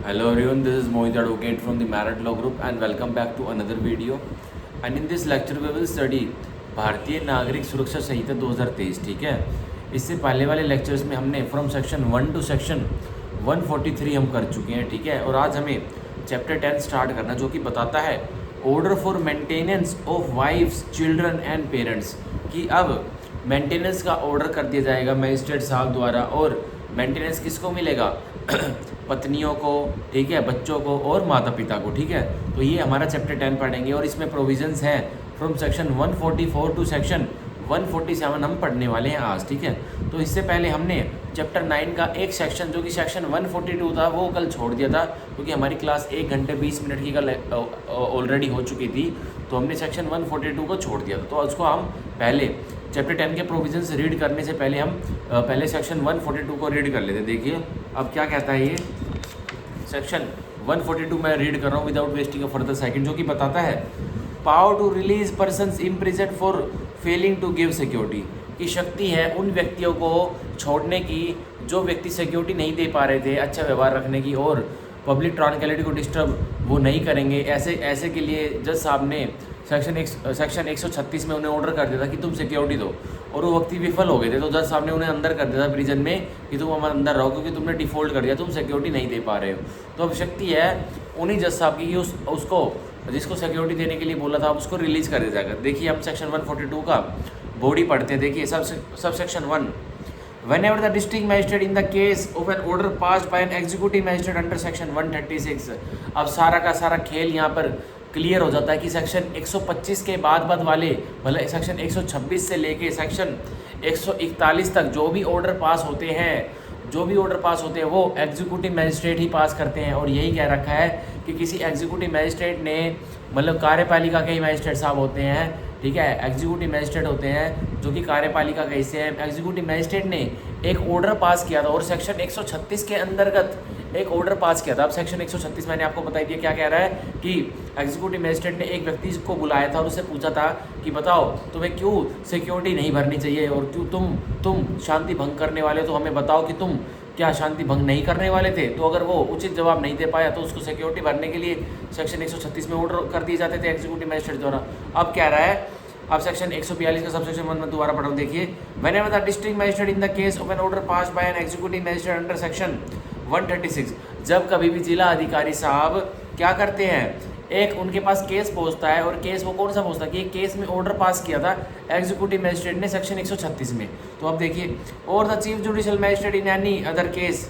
Hello everyone, this is Mohit Advocate from the Merit Law Group and welcome back to another video. And in this lecture we will study भारतीय नागरिक सुरक्षा संहिता 2023. ठीक है, इससे पहले वाले लेक्चर्स में हमने फ्रॉम सेक्शन 1 टू सेक्शन 143 हम कर चुके हैं. ठीक है, और आज हमें चैप्टर 10 स्टार्ट करना जो कि बताता है order for maintenance of wives children and parents. कि अब मेंटेनेंस का ऑर्डर कर दिया जाएगा मजिस्ट्रेट साहब द्वारा, और मेंटेनेंस किसको मिलेगा? पत्नियों को, ठीक है, बच्चों को और माता पिता को. ठीक है, तो ये हमारा चैप्टर 10 पढ़ेंगे और इसमें प्रोविजंस हैं फ्रॉम सेक्शन 144 टू सेक्शन 147 हम पढ़ने वाले हैं आज. ठीक है, तो इससे पहले हमने चैप्टर 9 का एक सेक्शन जो कि सेक्शन 142 था वो कल छोड़ दिया था, क्योंकि हमारी क्लास 1 घंटे 20 मिनट की कल ऑलरेडी हो चुकी थी, तो हमने सेक्शन 142 को छोड़ दिया था. तो उसको हम पहले चैप्टर 10 के प्रोविजंस रीड करने से पहले हम पहले सेक्शन 142 को रीड कर लेते. देखिए अब क्या कहता है ये सेक्शन 142 मैं रीड कर रहा हूँ without wasting a further second, जो कि बताता है power to release persons imprison for failing to give security. की शक्ति है उन व्यक्तियों को छोड़ने की जो व्यक्ति सिक्योरिटी नहीं दे पा रहे थे, अच्छा व्यवहार रखने की और पब्लिक ट्रांक्विलिटी को डिस्टर्ब वो नहीं करेंगे. ऐसे के लिए जज साहब ने सेक्शन 136 में उन्हें ऑर्डर कर दिया था कि तुम सिक्योरिटी दो, और वो व्यक्ति विफल हो गए थे, तो जज साहब ने उन्हें अंदर कर दिया था प्रिजन में कि तुम हमारे अंदर रहो क्योंकि तुमने डिफॉल्ट कर दिया, तुम सिक्योरिटी नहीं दे पा रहे हो. तो अब शक्ति है उन्हीं जज साहब की उसको जिसको सिक्योरिटी देने के लिए बोला था उसको रिलीज़ कर दिया जाएगा. देखिए हम सेक्शन 142 का बॉडी पढ़ते हैं. देखिए sub section 1, whenever the district magistrate in the case of an order passed by an executive magistrate under section 136. अब सारा का सारा खेल यहाँ पर क्लियर हो जाता है कि सेक्शन 125 के बाद वाले मतलब सेक्शन 126 से लेके सेक्शन 141 तक जो भी ऑर्डर पास होते हैं वो एग्जीक्यूटिव मैजिस्ट्रेट ही पास करते हैं. और यही कह रखा है कि किसी एग्जीक्यूटिव मैजिस्ट्रेट ने मतलब कार्यपालिका के ही मैजिस्ट्रेट साहब होते हैं, ठीक है, एग्जीक्यूटिव मैजिस्ट्रेट होते हैं जो कि कार्यपालिका का हिस्से हैं. एग्जीक्यूटिव मैजिस्ट्रेट ने एक ऑर्डर पास किया था और सेक्शन 136 के अंतर्गत एक ऑर्डर पास किया था. अब सेक्शन 136 मैंने आपको बता दिया क्या कह रहा है कि एग्जीक्यूटिव मैजिस्ट्रेट ने एक व्यक्ति को बुलाया था और उससे पूछा था कि बताओ तुम्हें क्यों सिक्योरिटी नहीं भरनी चाहिए और क्यों तुम शांति भंग करने वाले हो, तो हमें बताओ कि तुम क्या शांति भंग नहीं करने वाले थे. तो अगर वो उचित जवाब नहीं दे पाया तो उसको सिक्योरिटी भरने के लिए सेक्शन 136 में ऑर्डर कर दिए जाते थे एग्जीक्यूटिव मैजिस्ट्रेट द्वारा. अब क्या रहा है, अब सेक्शन 142 का सबसेक्शन 1 में दोबारा पढ़ रहा हूँ. देखिए whenever the district magistrate in the case of an order passed by an executive magistrate under section 136. जब कभी भी जिला अधिकारी साहब क्या करते हैं, एक उनके पास केस पहुंचता है, और केस वो कौन सा पहुंचता है कि एक केस में ऑर्डर पास किया था एग्जीक्यूटिव मैजिस्ट्रेट ने सेक्शन 136 में. तो अब देखिए और the chief judicial magistrate in any other case,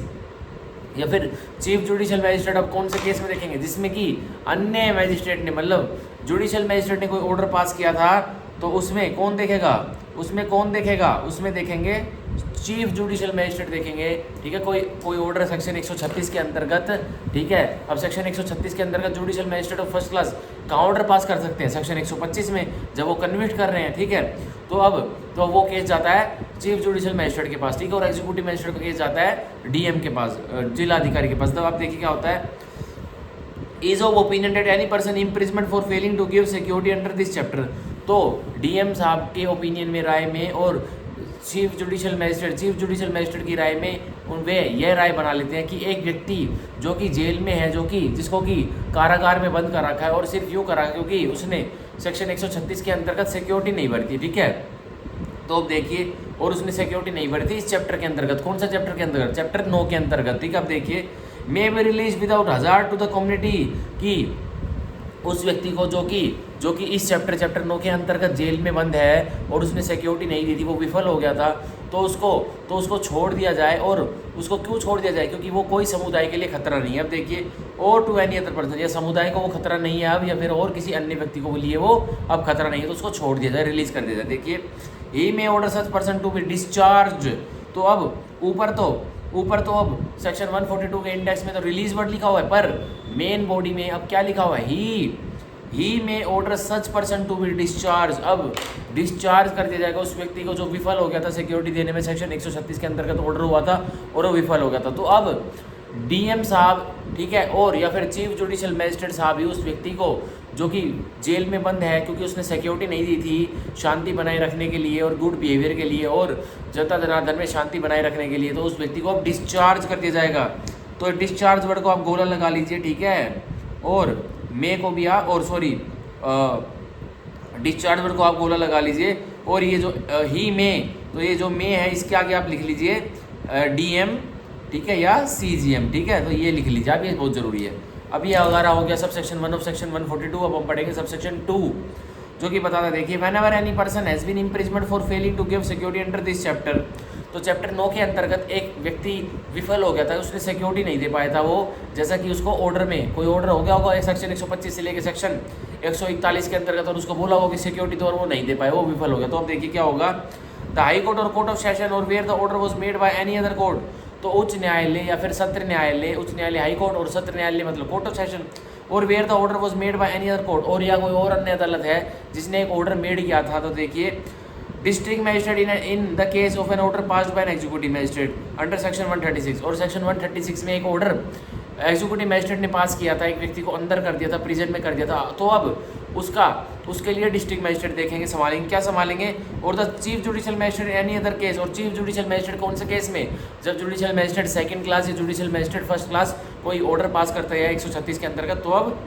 या फिर चीफ जुडिशियल मैजिस्ट्रेट अब कौन से केस में देखेंगे जिसमें कि अन्य मैजिस्ट्रेट ने मतलब जुडिशियल मैजिस्ट्रेट ने कोई ऑर्डर पास किया था, तो उसमें कौन देखेगा, उसमें देखेंगे चीफ जुडिशियल मैजिस्ट्रेट देखेंगे. ठीक है, कोई ऑर्डर सेक्शन 136 के अंतर्गत, ठीक है, अब सेक्शन 136 के अंतर्गत judicial magistrate of first class का ऑर्डर पास कर सकते हैं सेक्शन 125 में जब वो कन्विक्ट कर रहे हैं. ठीक है, तो वो केस जाता है चीफ जुडिशियल मैजिस्ट्रेट के पास, ठीक है, और एग्जीक्यूटिव मैजिस्ट्रेट का केस जाता है डीएम के पास, जिला अधिकारी के पास. तब आप देखिए क्या होता है, is of opinion that any person imprisonment for failing to give security under this chapter. तो डीएम साहब के ओपिनियन में, राय में, और चीफ जुडिशियल मैजिस्ट्रेट की राय में वे यह राय बना लेते हैं कि एक व्यक्ति जो कि जेल में है, जिसको कि कारागार में बंद कर रखा है, और सिर्फ यूँ करा क्योंकि उसने सेक्शन 136 के अंतर्गत सिक्योरिटी नहीं भरती. ठीक है, तो अब देखिए और उसने सिक्योरिटी नहीं भरी थी इस चैप्टर के अंतर्गत. कौन सा चैप्टर के अंतर्गत? चैप्टर 9 के अंतर्गत. ठीक है, अब देखिए may be release without hazard to the community, की उस व्यक्ति को जो कि इस चैप्टर 9 के अंतर्गत जेल में बंद है और उसने सिक्योरिटी नहीं दी थी, वो विफल हो गया था, तो उसको छोड़ दिया जाए. और उसको क्यों छोड़ दिया जाए? क्योंकि वो कोई समुदाय के लिए खतरा नहीं है. अब देखिए और टू एनी अदर पर्सन, या समुदाय को वो खतरा नहीं है अब, या फिर और किसी अन्य व्यक्ति को लिए वो अब खतरा नहीं है, तो उसको छोड़ दिया जाए, रिलीज कर दिया जाए. देखिए he may order such person to be discharge. तो अब ऊपर तो अब सेक्शन 142 के इंडेक्स में तो रिलीज वर्ड लिखा हुआ है, पर मेन बॉडी में अब क्या लिखा हुआ है, ही में order such person to be discharge. अब डिस्चार्ज कर दिया जाएगा उस व्यक्ति को जो विफल हो गया था सिक्योरिटी देने में, सेक्शन 136 के अंतर्गत ऑर्डर हुआ था और वो विफल हो गया था. तो अब डीएम साहब, ठीक है, और या फिर चीफ जुडिशियल मैजिस्ट्रेट साहब ही उस व्यक्ति को जो कि जेल में बंद है क्योंकि उसने सिक्योरिटी नहीं दी थी शांति बनाए रखने के लिए और गुड बिहेवियर के लिए और जनता जनार्दन में शांति बनाए रखने के लिए, तो उस व्यक्ति को अब डिस्चार्ज कर दिया जाएगा. तो डिस्चार्ज वर्ड को आप गोला लगा लीजिए, ठीक है। और मे को भी आप, और सॉरी डिस्चार्ज वर्ड को आप गोला लगा लीजिए। और ये जो ही मे, तो ये जो मे है इसके आगे आप लिख लीजिए DM, ठीक है, या CGM, ठीक है। तो ये लिख लीजिए आप, ये बहुत ज़रूरी है। अब ये वगैरह हो गया सब सेक्शन 1 ऑफ सेक्शन 142। अब हम पढ़ेंगे सब सेक्शन 2, जो कि बताता, देखिए, whenever any person has been imprisonment for failing to give security under this chapter. तो चैप्टर 9 के अंतर्गत एक व्यक्ति विफल हो गया था, उसने सिक्योरिटी नहीं दे पाया था वो, जैसा कि उसको ऑर्डर में कोई ऑर्डर हो गया होगा सेक्शन 125 से लेकर सेक्शन 141 के अंतर्गत, और उसको बोला होगा कि सिक्योरिटी तो, और वो नहीं दे पाए, वो विफल हो गया। तो अब देखिए क्या होगा, द हाई कोर्ट और कोर्ट ऑफ सेशन और where the order was made by any other court. तो उच्च न्यायालय या फिर सत्र न्यायालय, उच्च न्यायालय हाई कोर्ट और सत्र न्यायालय मतलब कोर्ट ऑफ सेशन, और where the order was made by any other court, और या कोई और अन्य अदालत है जिसने एक ऑर्डर मेड किया था। तो देखिए district magistrate in the case of an order passed by an executive magistrate under section 136, और सेक्शन 136 में एक ऑर्डर एग्जीक्यूटिव मैजिस्ट्रेट ने पास किया था, एक व्यक्ति को अंदर कर दिया था, प्रिजन में कर दिया था। तो अब उसके लिए डिस्ट्रिक्ट मैजिस्ट्रेट देखेंगे, संभालेंगे, क्या संभालेंगे, और the chief judicial magistrate any other case, और चीफ जुडिशियल मैजिस्ट्रेट कौन से केस में, जब जुडिशियल मैजिस्ट्रेट सेकंड क्लास या जुडिशियल मैजिस्ट्रेट फर्स्ट क्लास कोई ऑर्डर पास करता है 136 के अंतर्गत, तो अब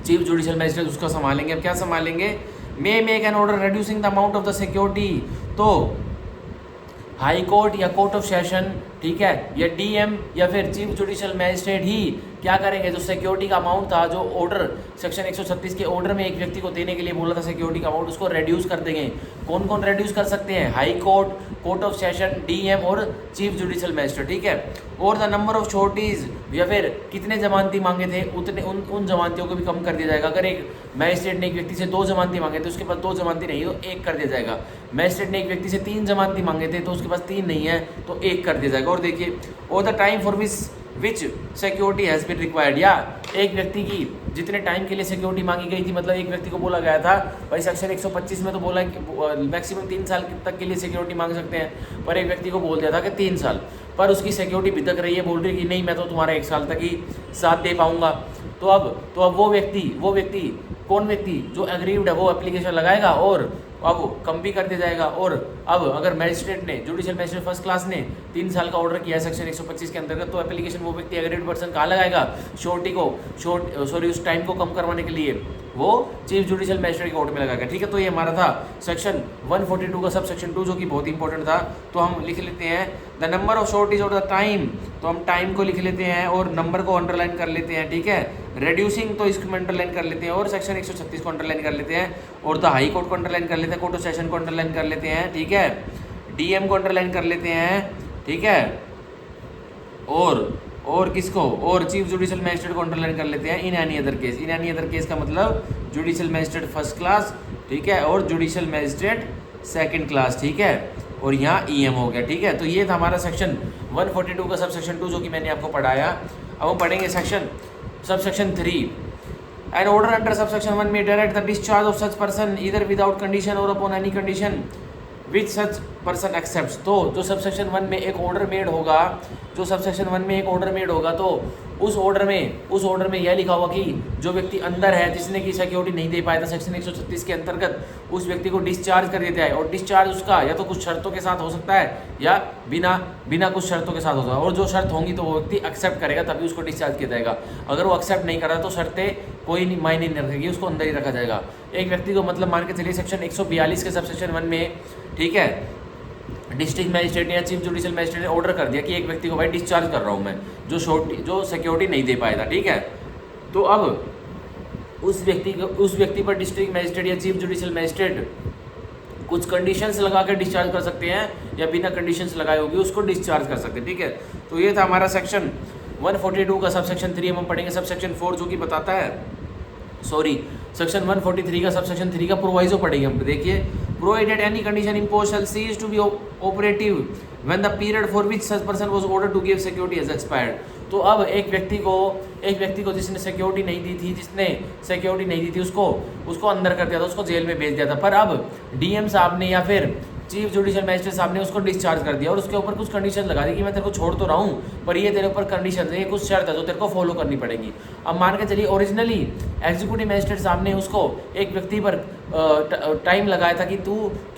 चीफ जुडिशियल मैजिस्ट्रेट उसको संभालेंगे। अब क्या संभालेंगे, may make an order reducing the amount of the security. तो हाई कोर्ट या कोर्ट ऑफ सेशन, ठीक है, या DM या फिर चीफ जुडिशियल मैजिस्ट्रेट ही क्या करेंगे, जो सिक्योरिटी का अमाउंट था, जो ऑर्डर सेक्शन 136 के ऑर्डर में एक व्यक्ति को देने के लिए बोला था सिक्योरिटी का अमाउंट, उसको रेड्यूस कर देंगे। कौन कौन रेड्यूस कर सकते हैं, high court, court of session, DM और चीफ जुडिशियल मैजिस्ट्रेट, ठीक है। और द नंबर ऑफ शोर्टीज, या फिर कितने जमानती मांगे थे उतने उन जमानतियों को भी कम कर दिया जाएगा। अगर एक मैजिस्ट्रेट ने एक व्यक्ति से 2 जमानती मांगे तो उसके पास 2 जमानती नहीं है तो 1 कर दिया जाएगा। मैजिस्ट्रेट ने एक व्यक्ति से 3 जमानती मांगे थे तो उसके पास 3 नहीं है तो 1 कर दिया जाएगा। और देखिए, और the time for which security has been required, या एक व्यक्ति की जितने टाइम के लिए सिक्योरिटी मांगी गई थी, मतलब एक व्यक्ति को बोला गया था भाई सेक्शन 125 में तो बोला कि मैक्सिमम 3 साल तक के लिए सिक्योरिटी मांग सकते हैं, पर एक व्यक्ति को बोल दिया था कि 3 साल, पर उसकी सिक्योरिटी भिदक रही है, बोल रही है कि नहीं मैं तो तुम्हारा 1 साल तक ही साथ दे पाऊंगा। तो अब वो व्यक्ति कौन व्यक्ति जो एग्रीव्ड है वो एप्लीकेशन लगाएगा और अब कम भी कर दिया जाएगा। और अब अगर मैजिस्ट्रेट ने, जुडिशियल मैजिस्ट्रेट फर्स्ट क्लास ने 3 साल का ऑर्डर किया है सेक्शन 125 के अंतर्गत, तो एप्लीकेशन वो व्यक्ति एग्रीड पर्सन कहाँ लगाएगा, उस टाइम को कम करवाने के लिए वो चीफ जुडिशियल मैजिस्ट्रेट कोर्ट में लगाएगा, ठीक है। तो ये हमारा था सेक्शन 142 का सब सेक्शन 2, जो कि बहुत इंपॉर्टेंट था। तो हम लिख लेते हैं द नंबर ऑफ शॉर्टेज और द टाइम, तो हम टाइम को लिख लेते हैं और नंबर को अंडरलाइन कर लेते हैं, ठीक है। रेड्यूसिंग तो इसको अंडरलाइन कर लेते हैं और सेक्शन 136 को अंडरलाइन कर लेते हैं, और द हाई कोर्ट को अंडरलाइन कर लेते हैं, कोर्ट ऑफ सेशन को अंडरलाइन कर लेते हैं, ठीक है। DM को अंडरलाइन कर लेते हैं, ठीक है। और किसको, और चीफ जुडिशियल मैजिस्ट्रेट को अंडरलाइन कर लेते हैं इन एनी अदर केस। इन एनी अदर केस का मतलब जुडिशियल मैजिस्ट्रेट फर्स्ट क्लास, ठीक है, और जुडिशियल मैजिस्ट्रेट सेकंड क्लास, ठीक है। और यहाँ EM हो गया, ठीक है। तो ये था हमारा सेक्शन 142 का सब सेक्शन 2, जो कि मैंने आपको पढ़ाया। अब हम पढ़ेंगे sub section 3। An order under sub section 1 में direct the discharge of such person either without condition और upon any condition which such person accepts. तो जो सब सेक्शन 1 में एक ऑर्डर मेड होगा, तो उस ऑर्डर में यह लिखा हुआ कि जो व्यक्ति अंदर है जिसने की सिक्योरिटी नहीं दे पाया था सेक्शन 136 के अंतर्गत, उस व्यक्ति को डिस्चार्ज कर देता है। और डिस्चार्ज उसका या तो कुछ शर्तों के साथ हो सकता है या बिना कुछ शर्तों के साथ हो सकता है, और जो शर्त होंगी तो वो व्यक्ति एक्सेप्ट करेगा तभी उसको डिस्चार्ज किया जाएगा। अगर वो एक्सेप्ट नहीं कर रहा तो शर्तें कोई नहीं मायने नहीं रखेगी, उसको अंदर ही रखा जाएगा। एक व्यक्ति को मतलब मान के चलिए सेक्शन 142 के सब सेक्शन 1 में, ठीक है, डिस्ट्रिक्ट मैजिस्ट्रेट या चीफ जुडिशियल मैजिस्ट्रेट ने ऑर्डर कर दिया कि एक व्यक्ति को भाई डिस्चार्ज कर रहा हूँ मैं, जो सिक्योरिटी नहीं दे पाया था, ठीक है। तो अब उस व्यक्ति पर डिस्ट्रिक्ट मैजिस्ट्रेट या चीफ जुडिशियल मैजिस्ट्रेट कुछ कंडीशंस लगा कर डिस्चार्ज कर सकते हैं या बिना कंडीशंस लगाए होगी उसको डिस्चार्ज कर सकते हैं, ठीक है। तो ये था हमारा सेक्शन 142 का सब सेक्शन 3। हम पढ़ेंगे सब सेक्शन 4, जो कि बताता है, सेक्शन 143 का सब सेक्शन 3 का प्रोवाइजो पढ़ेंगे हम। देखिए, provided any condition impose shall cease to be operative when the period for which such person was ordered to give security has expired. तो अब एक व्यक्ति को जिसने सिक्योरिटी नहीं दी थी उसको अंदर कर दिया था, उसको जेल में भेज दिया था। पर अब DM साहब ने या फिर चीफ जुडिशियल मैजिस्ट्रेट साहब ने उसको डिस्चार्ज कर दिया और उसके ऊपर कुछ कंडीशन लगा दी कि मैं तेरे को छोड़ तो रहा हूँ पर ये तेरे ऊपर कंडीशन है, ये कुछ शर्त है जो तेरे को फॉलो करनी पड़ेगी। अब मान के चलिए ओरिजिनली एग्जीक्यूटिव मैजिस्ट्रेट साहब ने उसको एक व्यक्ति पर टाइम लगाया था कि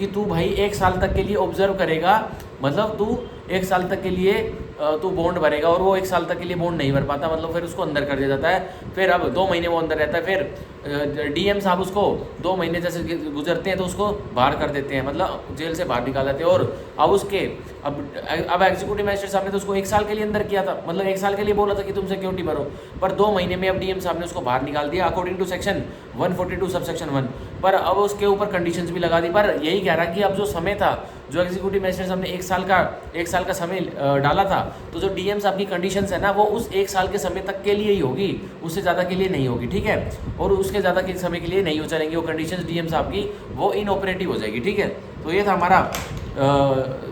तू भाई 1 साल तक के लिए ऑब्जर्व करेगा, मतलब तू 1 साल तक के लिए तू बॉन्ड भरेगा, और वो 1 साल तक के लिए बॉन्ड नहीं भर पाता, मतलब फिर उसको अंदर कर दिया जाता है। फिर अब 2 महीने वो अंदर रहता है, फिर डीएम साहब उसको 2 महीने जैसे गुजरते हैं तो उसको बाहर कर देते हैं, मतलब जेल से बाहर निकाल देते हैं। और अब उसके अब एग्जीक्यूटिव मजिस्ट्रेट साहब ने तो उसको 1 साल के लिए अंदर किया था, मतलब 1 साल के लिए बोला था कि तुम सिक्योरिटी भरो, पर 2 महीने में अब डीएम साहब ने उसको बाहर निकाल दिया अकॉर्डिंग टू सेक्शन 142 सबसेक्शन 1। पर अब उसके ऊपर कंडीशंस भी लगा दी। पर यही कह रहा कि अब जो समय था, जो एग्जीक्यूटिव मजिस्ट्रेट साहब ने 1 साल का समय डाला था, तो जो डीएम साहब की कंडीशंस है ना, वो उस 1 साल के समय तक के लिए ही होगी, उससे ज़्यादा के लिए नहीं होगी, ठीक है। और उसके ज़्यादा के समय के लिए नहीं हो चलेंगी वो कंडीशंस डीएम साहब की, वो इनऑपरेटिव हो जाएगी, ठीक है। तो ये था हमारा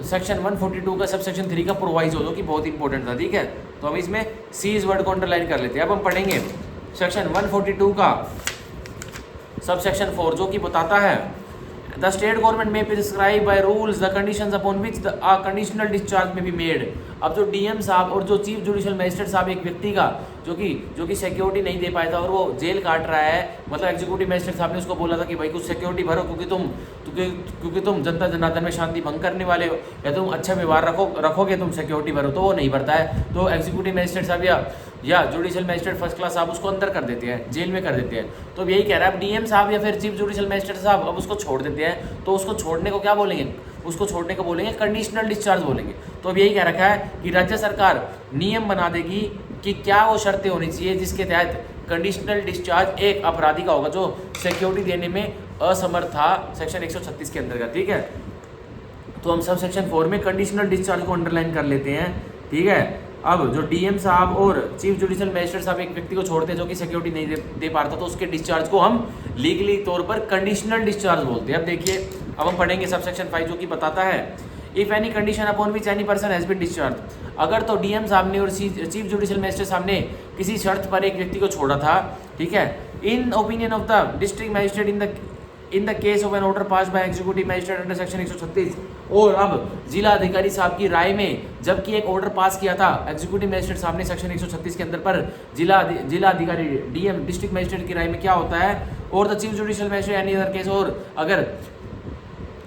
सेक्शन 142 का सब सेक्शन 3 का प्रोवाइजो, जो कि बहुत इंपॉर्टेंट था, ठीक है। तो हम इसमें सी इस वर्ड को अंडरलाइन कर लेते हैं। अब हम पढ़ेंगे सेक्शन 142 का सब सेक्शन 4, जो कि बताता है द स्टेट गवर्नमेंट में prescribe by rules the conditions upon which the conditional discharge में बी मेड। अब जो डीएम साहब और जो चीफ जुडिशियल मजिस्ट्रेट साहब एक व्यक्ति का जो कि सिक्योरिटी नहीं दे पाया था और वो जेल काट रहा है, मतलब एग्जीक्यूटिव मजिस्ट्रेट साहब ने उसको बोला था कि भाई कुछ सिक्योरिटी भरो, क्योंकि तुम जनता जनार्दन में शांति भंग करने वाले हो, या तुम अच्छा व्यवहार रखोगे तुम सिक्योरिटी भरो, तो वो नहीं भरता है। तो एग्जीक्यूटिव मजिस्ट्रेट साहब या जुडिशियल मजिस्ट्रेट फर्स्ट क्लास साहब उसको अंदर कर देते हैं, जेल में कर देते हैं। तो अब यही कह रहा है, अब डीएम साहब या फिर चीफ जुडिशियल मजिस्ट्रेट साहब अब उसको छोड़ देते हैं, तो उसको छोड़ने को क्या बोलेंगे? उसको छोड़ने को बोलेंगे कंडीशनल डिस्चार्ज बोलेंगे। तो अब यही कह रखा है कि राज्य सरकार नियम बना देगी कि क्या वो शर्तें होनी चाहिए जिसके तहत कंडीशनल डिस्चार्ज एक अपराधी का होगा जो सिक्योरिटी देने में असमर्थ था, सेक्शन 136 के अंतर्गत, ठीक है। तो हम सब सेक्शन 4 में कंडीशनल डिस्चार्ज को अंडरलाइन कर लेते हैं, ठीक है। अब जो डीएम साहब और चीफ जुडिशियल मजिस्ट्रेट साहब एक व्यक्ति को छोड़ते हैं जो कि सिक्योरिटी नहीं दे पा रहा था, तो उसके डिस्चार्ज को हम लीगली तौर पर कंडीशनल डिस्चार्ज बोलते हैं। अब देखिए, अब हम पढ़ेंगे सब सेक्शन 5, जो कि बताता है if any condition upon which any person has been discharge. अगर तो डीएम साहब ने और चीफ जुडिशियल मजिस्ट्रेट साहब ने किसी शर्त पर एक व्यक्ति को छोड़ा था, ठीक है, in opinion of the district magistrate in the case of an order pass by executive magistrate under section 136। और अब जिला अधिकारी साहब की राय में, जबकि एक ऑर्डर पास किया था एग्जीक्यूटिव मजिस्ट्रेट साहब ने सेक्शन 136 के अंदर, पर जिला अधिकारी डीएम डिस्ट्रिक्ट मजिस्ट्रेट की राय में क्या होता है, और the chief judicial magistrate any other case, और अगर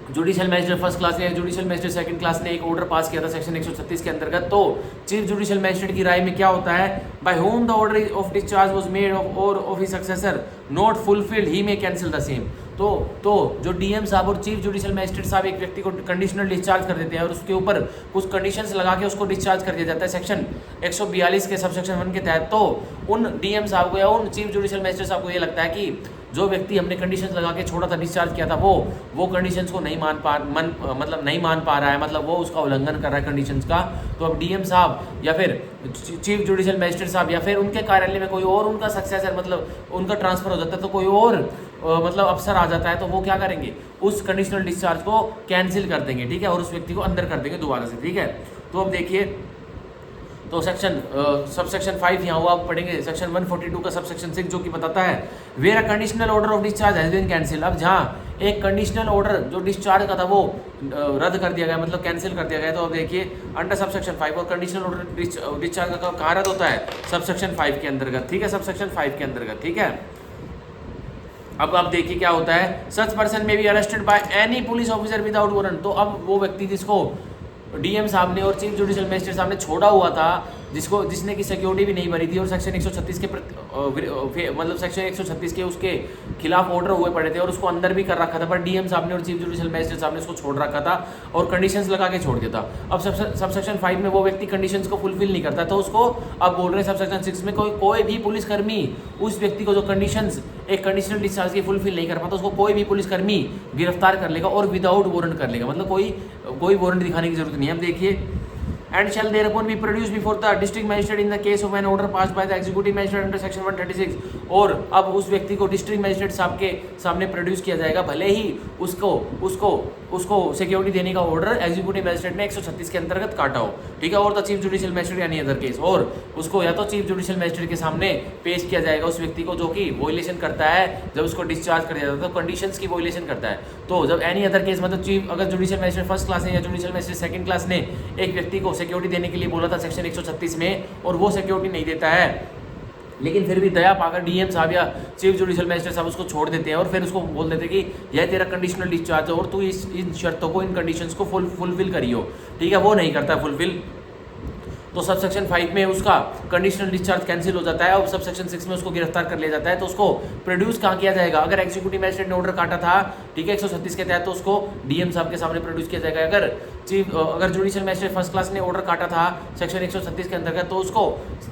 जुडिशियल मजिस्ट्रेट फर्स्ट क्लास ने जुडिशियल मजिस्ट्रेट सेकंड क्लास ने एक ऑर्डर पास किया था सेक्शन 136 के अंतर्गत, तो चीफ जुडिशियल मजिस्ट्रेट की राय में क्या होता है, by whom the order of discharge was made और of his successor not fulfilled he may cancel the same. तो जो डीएम साहब और चीफ जुडिशियल मजिस्ट्रेट साहब एक व्यक्ति को कंडीशनल डिस्चार्ज कर देते हैं और उसके ऊपर कुछ कंडीशंस लगा के उसको डिस्चार्ज कर दिया जाता है सेक्शन 142 के सब सेक्शन 1 के तहत, तो उन डीएम साहब को या उन चीफ जुडिशियल मजिस्ट्रेट साहब को ये लगता है कि जो व्यक्ति हमने कंडीशंस लगा के छोड़ा था, डिस्चार्ज किया था, वो कंडीशंस को नहीं मान पा रहा है, मतलब वो उसका उल्लंघन कर रहा है कंडीशंस का। तो अब डीएम साहब या फिर चीफ जुडिशियल मजिस्ट्रेट साहब या फिर उनके कार्यालय में कोई और उनका सक्सेसर, मतलब उनका ट्रांसफर हो जाता है, तो कोई और मतलब अफसर आ जाता है, तो वो क्या करेंगे, उस कंडीशनल डिस्चार्ज को कैंसिल कर देंगे, ठीक है, और उस व्यक्ति को अंदर कर देंगे दोबारा से, ठीक है। तो अब देखिए, तो सब सेक्शन 5 यहाँ हुआ। आप पढ़ेंगे सेक्शन 142 का सब सेक्शन 6, जो कि बताता है where a conditional order of discharge has been cancel. अब जहाँ एक कंडीशनल ऑर्डर जो डिस्चार्ज का था वो रद्द कर दिया गया, मतलब कैंसिल कर दिया गया, तो अब देखिए अंडर सब सेक्शन 5, और कंडीशनल ऑर्डर डिस्चार्ज का कहाँ रद्द होता है, सब सेक्शन 5 के अंतर्गत, ठीक है, सब सेक्शन 5 के अंतर्गत, ठीक है। अब आप देखिए क्या होता है, सच पर्सन में be arrested by any police officer without warrant. तो अब वो व्यक्ति जिसको डीएम साहब ने और चीफ जुडिशियल मजिस्ट्रेट साहब ने छोड़ा हुआ था, जिसने की सिक्योरिटी भी नहीं भरी थी और सेक्शन 136 के मतलब सेक्शन 136 के उसके खिलाफ ऑर्डर हुए पड़े थे और उसको अंदर भी कर रखा था, पर डीएम साहब ने और चीफ जुडिशियल मजिस्ट्रेट साहब ने उसको छोड़ रखा था और कंडीशंस लगा के छोड़ दिया था। अब सब सेक्शन 5 में वो व्यक्ति कंडीशंस को फुलफिल नहीं करता, तो उसको अब बोल रहे हैं सब सेक्शन 6 में कोई भी पुलिसकर्मी उस व्यक्ति को जो कंडीशंस एक कंडीशनल डिस्चार्ज की फुलफिल नहीं कर पाता, उसको कोई भी पुलिसकर्मी गिरफ्तार कर लेगा और विदाउट वारंट कर लेगा, मतलब कोई वारंट दिखाने की जरूरत नहीं है। अब देखिए, and shall thereupon be produced before the district magistrate in the case of an order passed by the executive magistrate under section 136। और अब उस व्यक्ति को डिस्ट्रिक्ट मजिस्ट्रेट साहब के सामने प्रोड्यूस किया जाएगा, भले ही उसको सिक्योरिटी देने का ऑर्डर एग्जीक्यूटिव मजिस्ट्रेट ने 136 के अंतर्गत काटा हो, ठीक है, और द चीफ जुडिशियल मजिस्ट्रेट यानी अदर केस, और उसको या तो चीफ जुडिशियल मजिस्ट्रेट के सामने पेश किया जाएगा उस व्यक्ति को जो कि वोलेशन करता है, जब उसको डिस्चार्ज कर दिया जाता है तो कंडीशंस की वोलेशन करता है। तो जब एनी अदर केस, मतलब चीफ अगर जुडिशियल मजिस्ट्रेट फर्स्ट क्लास ने या जुडिशियल मजिस्ट्रेट सेकंड क्लास ने एक व्यक्ति को सिक्योरिटी देने के लिए बोला था सेक्शन 136 में और वो सिक्योरिटी नहीं देता है, लेकिन फिर भी दया पाकर डीएम साहब या चीफ जुडिशियल मजिस्ट्रेट साहब उसको छोड़ देते हैं और फिर उसको बोल देते हैं कि यह तेरा कंडीशनल डिस्चार्ज है और तू इन शर्तों को, इन कंडीशंस को फुलफिल करियो, ठीक है, वो नहीं करता फुलफिल, तो सब सेक्शन 5 में उसका कंडीशनल डिस्चार्ज कैंसिल हो जाता है और सब सेक्शन 6 में उसको गिरफ्तार कर लिया जाता है। तो उसको प्रोड्यूस कहाँ किया जाएगा? अगर एग्जीक्यूटिव मजिस्ट्रेट ने ऑर्डर काटा था, ठीक है, 136 के तहत, तो उसको डीएम साहब के सामने प्रोड्यूस किया जाएगा। अगर जुडिशियल मजिस्ट्रेट फर्स्ट क्लास ने ऑर्डर काटा था सेक्शन 136 के अंतर्गत, तो उसको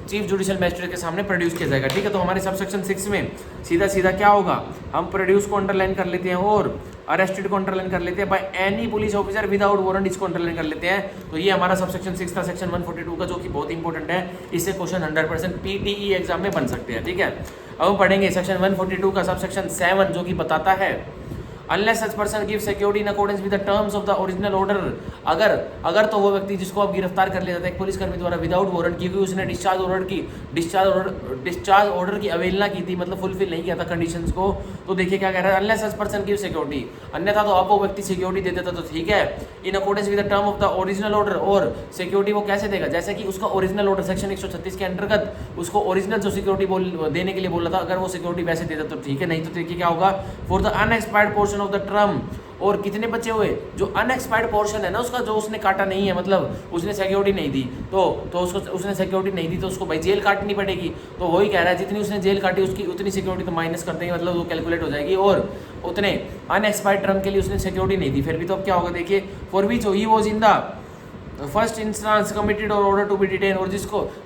चीफ जुडिशियल मजिस्ट्रेट के सामने प्रोड्यूस किया जाएगा। ठीक है, तो हमारे सब सेक्शन 6 में सीधा सीधा क्या होगा? हम प्रोड्यूस को अंडरलाइन कर लेते हैं और अरेस्टेड को अंडरलाइन कर लेते हैं, by any police officer without warrant इसको अंडरलाइन कर लेते हैं। तो ये हमारा सब सेक्शन 6 था, सेक्शन 142 का, जो कि बहुत इंपॉर्टेंट है। इससे क्वेश्चन 100% पीटीई एग्जाम में बन सकते हैं। ठीक है, अब हम पढ़ेंगे सेक्शन 142 का सब सेक्शन 7, जो कि बताता है unless such person give security in accordance with the terms of the original order. अगर तो वो व्यक्ति जिसको आप गिरफ्तार कर लिया जाता है एक पुलिसकर्मी द्वारा विदाउट वारंट, क्योंकि उसने डिस्चार्ज ऑर्डर की अवहेलना की थी, मतलब फुलफिल नहीं किया था कंडीशंस को, तो देखिए क्या कह रहा है, unless such person give security, अन्यथा तो आप वो व्यक्ति सिक्योरिटी दे देता तो ठीक है, इन accordance with the term of the original order. और सिक्योरिटी वो कैसे देगा? जैसे कि उसका ओरिजिनल ऑर्डर सेक्शन 136 के अंतर्गत उसको ओरिजिनल जो सिक्योरिटी देने के लिए बोला था, अगर वो सिक्योरिटी वैसे देता तो ठीक है, नहीं तो देखिए क्या होगा, for the unexpired portion of the term. और कितने बचे हुए? जो अनएक्सपायर्ड पोर्शन है ना उसका, जो उसने काटा नहीं है, मतलब उसने सिक्योरिटी नहीं दी, तो उसको उसने सिक्योरिटी नहीं दी तो उसको भाई जेल काटनी पड़ेगी। तो वही कह रहा है जितनी उसने जेल काटी उसकी उतनी सिक्योरिटी तो माइनस कर देंगे, मतलब वो कैलकुलेट हो जाएगी। और उतने अनएक्सपायर्ड टर्म के लिए उसने सिक्योरिटी नहीं दी, फिर भी तो अब क्या होगा देखिए, for which he was in the first instance committed और ऑर्डर टू बी डिटेन। और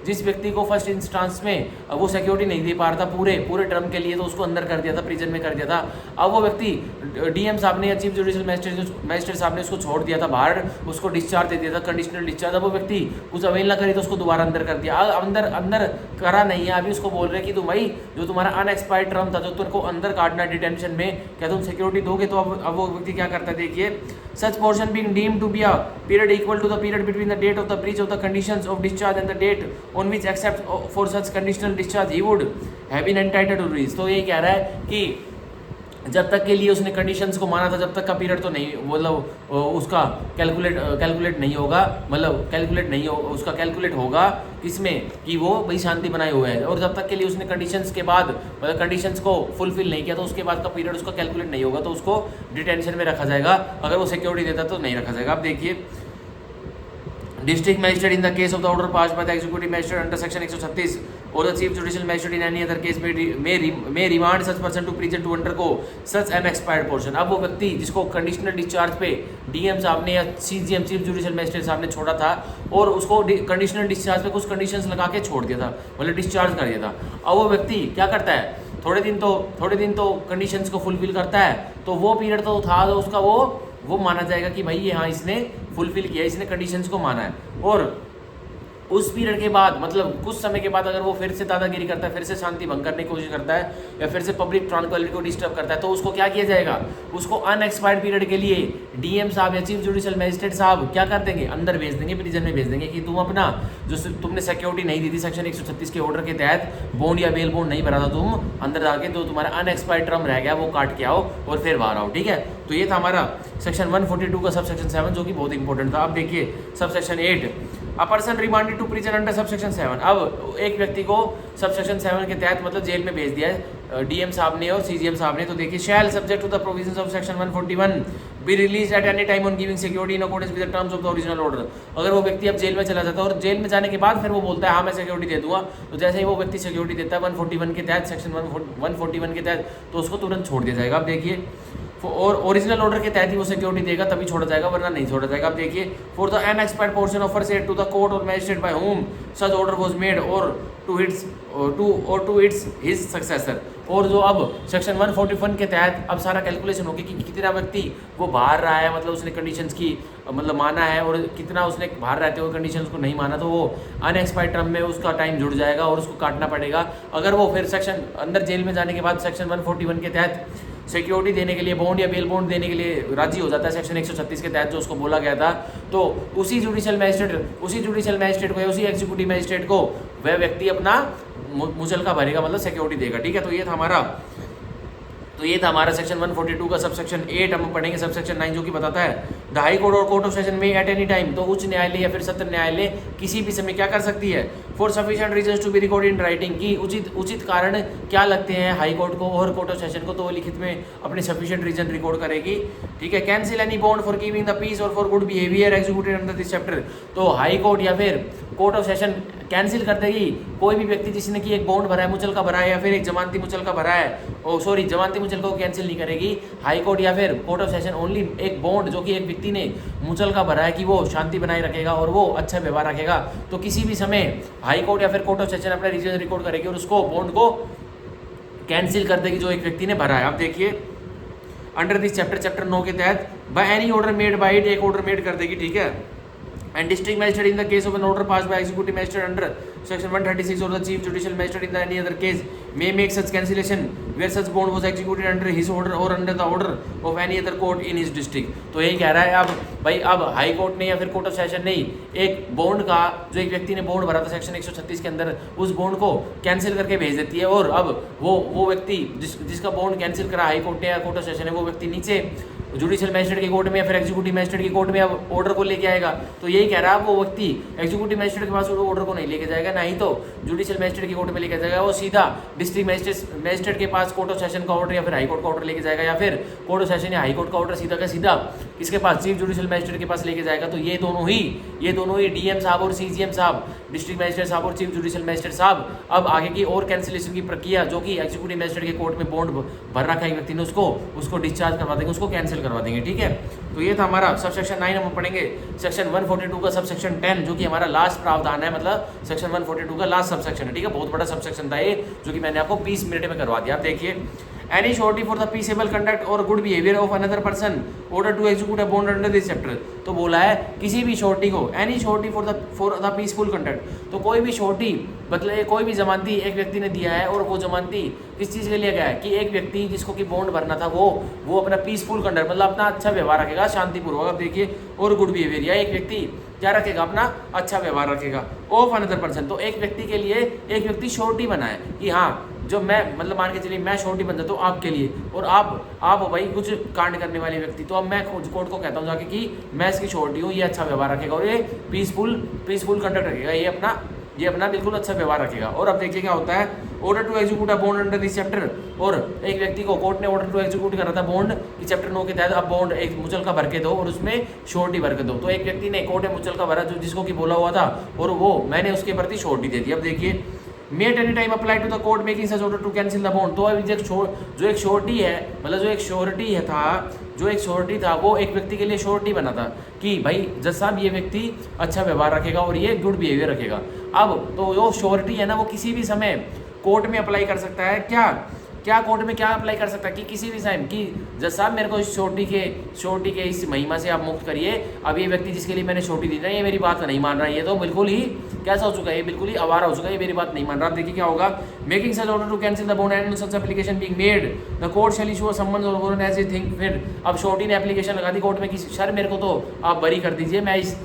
जिस व्यक्ति को फर्स्ट इंस्टांस में वो सिक्योरिटी नहीं दे पा रहा था पूरे टर्म के लिए, तो उसको अंदर कर दिया था, प्रिजन में कर दिया था। अब वो व्यक्ति डीएम साहब ने या चीफ जुडिशियल मजिस्ट्रेट साहब ने उसको छोड़ दिया था बाहर, उसको डिस्चार्ज दे दिया था, कंडीशनल डिस्चार्ज। अब वो व्यक्ति कुछ अवहेलना करी तो उसको दोबारा अंदर कर दिया। अंदर करा नहीं है, अभी उसको बोल रहे हैं कि तुम भाई जो तुम्हारा अनएक्सपायर्ड टर्म था, जो तुमको अंदर काटना डिटेंशन में, क्या तुम सिक्योरिटी दोगे? तो अब वो व्यक्ति क्या करता है देखिए, such portion being deemed to be a period equal to the period between the date of the breach of the conditions of discharge and the date on which except for such conditional discharge he would have been entitled to release। तो ये कह रहा है कि जब तक के लिए उसने कंडीशंस को माना था, जब तक का पीरियड तो नहीं, मतलब उसका कैलकुलेट नहीं होगा, मतलब उसका कैलकुलेट होगा किसमें कि वो भाई शांति बनाए हुए है। और जब तक के लिए उसने कंडीशंस के बाद, मतलब कंडीशंस को फुलफिल नहीं किया, तो उसके बाद का पीरियड उसका कैलकुलेट नहीं होगा, तो उसको डिटेंशन में रखा जाएगा। अगर वो सिक्योरिटी देता तो नहीं रखा जाएगा। अब देखिए, district magistrate in the case of the order pass by the executive magistrate under section 136 or the chief judicial magistrate in any other case may remand such person to prison to undergo such an expired portion. अब वो व्यक्ति जिसको conditional discharge पे DM साहब ने या CGM chief judicial magistrate साहब ने छोड़ा था और उसको कंडीशनल डिस्चार्ज पे कुछ कंडीशंस लगा के छोड़ दिया था, मतलब डिस्चार्ज कर दिया था। अब वो व्यक्ति क्या करता है, थोड़े दिन तो कंडीशंस को फुलफिल करता है, तो वो पीरियड तो था तो उसका वो माना जाएगा कि भाई ये हाँ इसने फुलफिल किया, इसने कंडीशंस को माना है। और उस पीरियड के बाद, मतलब कुछ समय के बाद, अगर वो फिर से दादागिरी करता है, फिर से शांति भंग करने की कोशिश करता है या फिर से पब्लिक ट्रांक्विलिटी को डिस्टर्ब करता है, तो उसको क्या किया जाएगा, उसको अनएक्सपायर्ड पीरियड के लिए डीएम साहब या चीफ जुडिशियल मजिस्ट्रेट साहब क्या कर देंगे, अंदर भेज देंगे, प्रिजन में भेज देंगे कि तुम अपना जो तुमने सिक्योरिटी नहीं दी थी सेक्शन 136 के ऑर्डर के तहत, बॉन्ड या बेल बॉन्ड नहीं भरा था, तुम अंदर जाके तो तुम्हारा अनएक्सपायर्ड टर्म रह गया वो काट के आओ और फिर बाहर आओ। ठीक है, तो ये था हमारा सेक्शन 142 का सब सेक्शन 7, जो कि बहुत इंपॉर्टेंट था। अब देखिए sub section 8, a person remanded to prison under sub section 7। अब एक व्यक्ति को सब सेक्शन 7 के तहत मतलब जेल में भेज दिया है डीएम साहब ने और सीजीएम साहब ने, तो देखिए shall subject to the provisions of section 141 be release at any time on giving security in accordance with the terms of the original order. अगर वो व्यक्ति अब जेल में चला जाता है और जेल में जाने के बाद फिर वो बोलता है हाँ मैं सिक्योरिटी दे दूंगा, तो जैसे ही वो व्यक्ति सिक्योरिटी देता है 141 के तहत, सेक्शन 141 के तहत, तो उसको तुरंत छोड़ दिया जाएगा। अब देखिए, और ओरिजिनल ऑर्डर के तहत ही वो सिक्योरिटी देगा तभी छोड़ा जाएगा, वरना नहीं छोड़ा जाएगा। अब देखिए, for the unexpired portion offer set to the court or magistrate by whom such order was made or to its his successor. और जो अब सेक्शन 141 के तहत अब सारा कैलकुलेशन होगी कि कितना व्यक्ति वो बाहर रहा है, मतलब उसने कंडीशंस की मतलब माना है, और कितना उसने बाहर रहते हुए कंडीशंस को नहीं माना, तो वो अनएक्सपायर्ड टर्म में उसका टाइम जुड़ जाएगा और उसको काटना पड़ेगा। अगर वो फिर सेक्शन अंदर जेल में जाने के बाद सेक्शन 141 के तहत सिक्योरिटी देने के लिए, बॉन्ड या बेल बॉन्ड देने के लिए राजी हो जाता है सेक्शन 136 के तहत जो उसको बोला गया था, तो उसी जुडिशियल मैजिस्ट्रेट को या उसी एग्जीक्यूटिव मैजिस्ट्रेट को वह व्यक्ति अपना मुचलका भरेगा, मतलब सिक्योरिटी देगा। ठीक है, तो ये था हमारा सेक्शन 142 का सब सेक्शन 8। हम पढ़ेंगे सब सेक्शन 9, जो कि बताता है द हाई कोर्ट और कोर्ट ऑफ सेशन में एट एनी टाइम, तो उच्च न्यायालय या फिर सत्र न्यायालय किसी भी समय क्या कर सकती है, for sufficient reasons to be recorded in writing, की उचित कारण क्या लगते हैं हाई कोर्ट को और कोर्ट ऑफ सेशन को, तो वो लिखित में अपने सफिशिएंट रीजन रिकॉर्ड करेगी। ठीक है, cancel any bond for keeping the peace or for good behaviour executed under this chapter, तो हाई कोर्ट या फिर कोर्ट ऑफ सेशन कैंसिल कर देगी कोई भी व्यक्ति जिसने कि एक बॉन्ड भरा है, मुचलका भरा है या फिर एक जमानती मुचलका भरा है, जमानती मुचलका को कैंसिल नहीं करेगी हाई कोर्ट या फिर कोर्ट ऑफ सेशन, ओनली एक बॉन्ड जो कि एक व्यक्ति ने मुचलका भरा है कि वो शांति बनाए रखेगा और वो अच्छा व्यवहार रखेगा, तो किसी भी समय हाई कोर्ट या फिर कोर्ट ऑफ सेशन अपना रीजन रिकॉर्ड करेगी और उसको बॉन्ड को कैंसिल कर देगी जो एक व्यक्ति ने भरा है। अब देखिए अंडर दिस चैप्टर 9 के तहत by any order made by it, एक ऑर्डर मेड कर देगी। ठीक है, and district magistrate in the case of an order passed by executive magistrate under section 136 or the chief judicial magistrate in the any other case may make such cancellation where such bond was executed under his order or under the order of any other court in his district। तो यही कह रहा है अब भाई, अब high court ने या फिर कोर्ट ऑफ सेशन ने एक बॉन्ड का, जो एक व्यक्ति ने बॉन्ड भरा था सेक्शन 136 के अंदर, उस बॉन्ड को कैंसिल करके भेज देती है और अब वो व्यक्ति जिसका बॉन्ड कैंसिल करा हाई कोर्ट ने या कोर्ट ऑफ सेशन ने, वो व्यक्ति नीचे जुडिशियल मैजिस्ट्रेट की कोर्ट में या फिर एग्जीक्यूटिव मैजिस्ट्रेट की कोर्ट में अब ऑर्डर को लेके आएगा। तो यही कह रहा है वो व्यक्ति एग्जीक्यूटिव मैजिस्ट्रेट के पास ऑर्डर को नहीं लेके जाएगा, ना ही तो जुडिशियल मैजिस्ट्रेट की कोर्ट में लेके जाएगा, वो सीधा डिस्ट्रिक्ट मैजिस्ट्रेट के पास कोर्ट ऑफ सेशन का ऑर्डर या फिर हाई कोर्ट का ऑर्डर लेके जाएगा, या फिर कोर्ट ऑफ सेशन या हाई कोर्ट का ऑर्डर सीधा का सीधा किसके पास, चीफ जुडिशियल मैजिस्ट्रेट के पास लेके जाएगा। तो ये दोनों ही डीएम साहब और सीजीएम साहब, डिस्ट्रिक्ट मैजिस्ट्रेट साहब और चीफ जुडिशियल मैजिस्ट्रेट साहब, अब आगे की और कैंसिलेशन की प्रक्रिया जो कि एग्जीक्यूटिव मैजिस्ट्रेट के कोर्ट में बॉन्ड भर रखा है व्यक्ति ने, उसको डिस्चार्ज करवा देंगे, उसको कैंसिल करवा देंगे। ठीक है, तो ये था हमारा सब सेक्शन 9। हम पढ़ेंगे सेक्शन 142 का सब सेक्शन 10, जो कि हमारा लास्ट प्रावधान है, मतलब सेक्शन 142 का लास्ट सब सेक्शन है। ठीक है, बहुत बड़ा सब सेक्शन था ये, जो कि मैंने आपको 20 मिनट में करवा दिया। आप देखिए, any surety for the peaceable conduct or good behaviour of another person order to execute a bond under this chapter, तो बोला है किसी भी श्योरिटी को, any surety for the peaceful conduct, तो कोई भी श्योरिटी मतलब कोई भी जमानती एक व्यक्ति ने दिया है और वो जमानती किस चीज़ के लिए गया है कि एक व्यक्ति जिसको कि बॉन्ड भरना था वो अपना पीसफुल कंडक्ट मतलब अपना अच्छा व्यवहार रखेगा, शांतिपूर्वक। अब देखिए, और गुड बिहेवियर, या एक व्यक्ति क्या रखेगा, अपना अच्छा व्यवहार रखेगा ऑफ अनदर पर्सन, तो एक व्यक्ति के लिए एक व्यक्ति श्योरिटी बना है कि हाँ, जो मैं मतलब मान के चलिए मैं श्योरिटी बन जाता हूँ आपके लिए, और आप भाई कुछ कांड करने वाले व्यक्ति, तो अब मैं कोर्ट को कहता हूँ जाके कि मैं इसकी श्योरिटी हूँ, ये अच्छा व्यवहार रखेगा और ये पीसफुल कंडक्ट रखेगा, ये अपना बिल्कुल अच्छा व्यवहार रखेगा। और अब देखिए क्या होता है, order to execute a bond under this chapter, और एक व्यक्ति को कोर्ट ने ऑर्डर टू एग्जीक्यूट करा था बॉन्ड कि चैप्टर 9 के तहत अब बॉन्ड एक मुचलका भर के दो और उसमें श्योरिटी भर के दो। तो एक व्यक्ति ने कोर्ट में मुचलका भरा जो जिसको कि बोला हुआ था, और वो मैंने उसके प्रति श्योरिटी दे दी। अब देखिए, may at any time apply to the court making such order to cancel the bond, तो अभी जो एक श्योरिटी है, मतलब जो एक श्योरिटी था वो एक व्यक्ति के लिए श्योरिटी बना था कि भाई जज साहब ये व्यक्ति अच्छा व्यवहार रखेगा और ये गुड बिहेवियर रखेगा। अब तो जो श्योरिटी है ना, वो किसी भी समय कोर्ट में अप्लाई कर सकता है। क्या कोर्ट में क्या अप्लाई कर सकता है कि किसी भी टाइम कि जज साहब मेरे को श्योरिटी के इस महिमा से आप मुक्त करिए, अब ये व्यक्ति जिसके लिए मैंने श्योरिटी दी ना, ये मेरी बात नहीं मान रहा है, ये तो बिल्कुल ही कैसा हो चुका है, ये बिल्कुल ही आवारा हो चुका है, ये मेरी बात नहीं मान रहा। देखिए क्या होगा, making such order to cancel the bond and such application being made the court shall issue a summons or warrant as he think fit. अब श्योरिटी ने एप्लीकेशन लगा दी कोर्ट में कि सर मेरे को तो आप बरी कर दीजिए, मैं इस